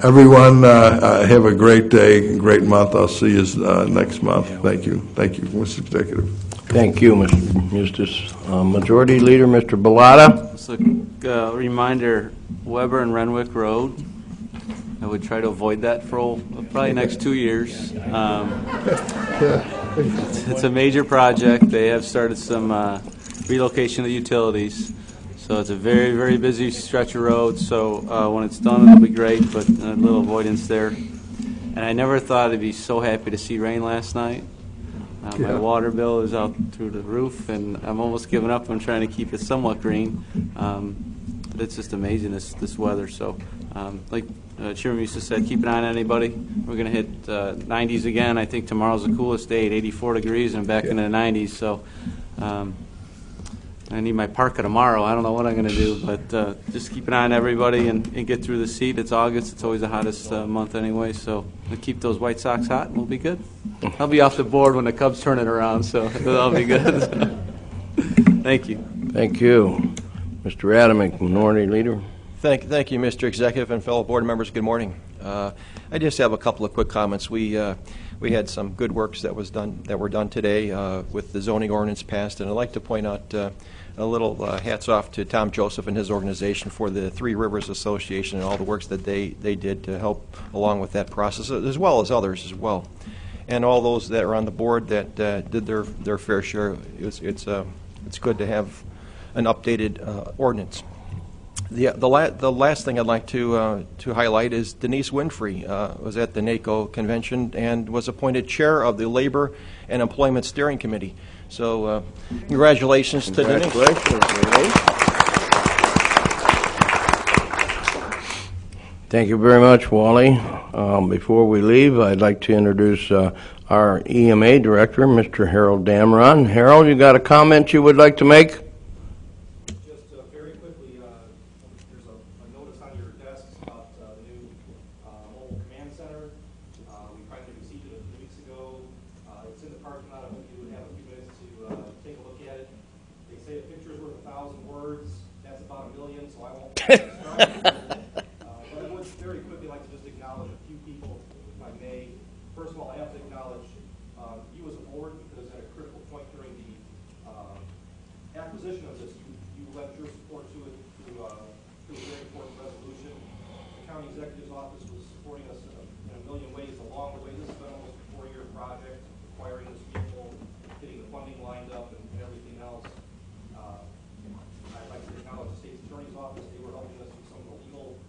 everyone have a great day, great month. I'll see you next month. Thank you, Mr. Executive. Thank you, Mr. Majority Leader, Mr. Bellotta. Just a reminder, Weber and Renwick Road. I would try to avoid that for probably the next 2 years. It's a major project. They have started some relocation of the utilities. So it's a very, very busy stretch of road. So when it's done, it'll be great, but a little avoidance there. And I never thought I'd be so happy to see rain last night. My water bill is out through the roof, and I'm almost giving up on trying to keep it somewhat green. But it's just amazing, this weather. So, like Chairman used to say, keep an eye on anybody. We're going to hit 90s again. I think tomorrow's the coolest day at 84 degrees, and back into the 90s. So, I need my parka tomorrow. I don't know what I'm going to do, but just keep an eye on everybody and get through the seat. It's August. It's always the hottest month anyway, so we'll keep those White Sox hot, and we'll be good. I'll be off the board when the Cubs turn it around, so that'll be good. Thank you. Thank you. Mr. Adamick, Minority Leader. Thank you, Mr. Executive and fellow board members. Good morning. I just have a couple of quick comments. We had some good works that were done today with the zoning ordinance passed, and I'd like to point out a little hats off to Tom Joseph and his organization for the Three Rivers Association and all the works that they did to help along with that process, as well as others as well, and all those that are on the board that did their fair share. It's good to have an updated ordinance. The last thing I'd like to highlight is Denise Winfrey was at the NACO convention and was appointed chair of the Labor and Employment Steering Committee. So congratulations to Denise. Thank you very much, Wally. Before we leave, I'd like to introduce our EMA Director, Mr. Harold Damron. Harold, you got a comment you would like to make? Just very quickly, there's a notice on your desk about the new mobile command center. We finally received it a few weeks ago. It's in the parking lot. I hope you would have a few minutes to take a look at it. They say a picture's worth 1,000 words. That's about 1 million, so I won't describe it. But I would very quickly like to just acknowledge a few people, if I may. First of all, I have to acknowledge you as a board, because at a critical point during the acquisition of this, you lent your support to it through a very important resolution. The county executive's office was supporting us in a million ways along the way. This has been almost a 4-year project, acquiring this vehicle, getting the funding lined up, and everything else. I'd like to acknowledge the state's attorney's office. They were helping us with some of the legal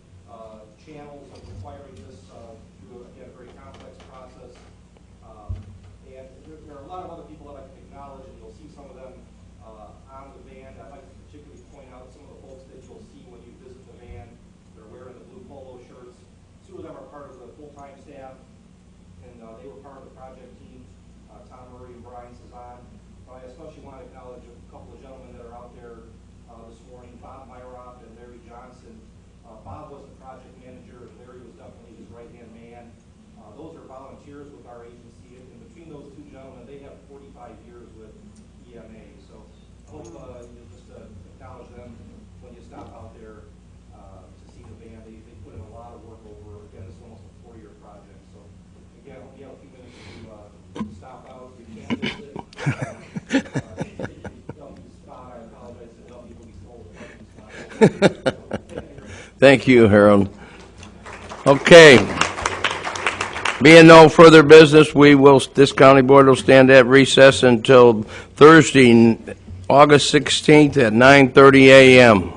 channels of acquiring this through, again, a very complex process. And there are a lot of other people that I can acknowledge, and you'll see some of them on the van. I'd like to particularly point out some of the folks that you'll see when you visit the van. They're wearing the blue polo shirts. 2 of them are part of the full-time staff, and they were part of the project team, Tom Murray and Brian Cezanne. I especially want to acknowledge a couple of gentlemen that are out there this morning, Bob Myroff and Larry Johnson. Bob was the project manager, and Larry was definitely his right-hand man. Those are volunteers with our agency, and between those 2 gentlemen, they have 45 years with EMA. So I hope you just acknowledge them when you stop out there to see the band. They put in a lot of work over, again, this is almost a 4-year project. So again, if you have a few minutes to stop out, you can't visit. I apologize to W will be sold. Thank you, Harold. Okay. Being no further business, this county board will stand at recess until Thursday, August 16th at 9:30 a.m.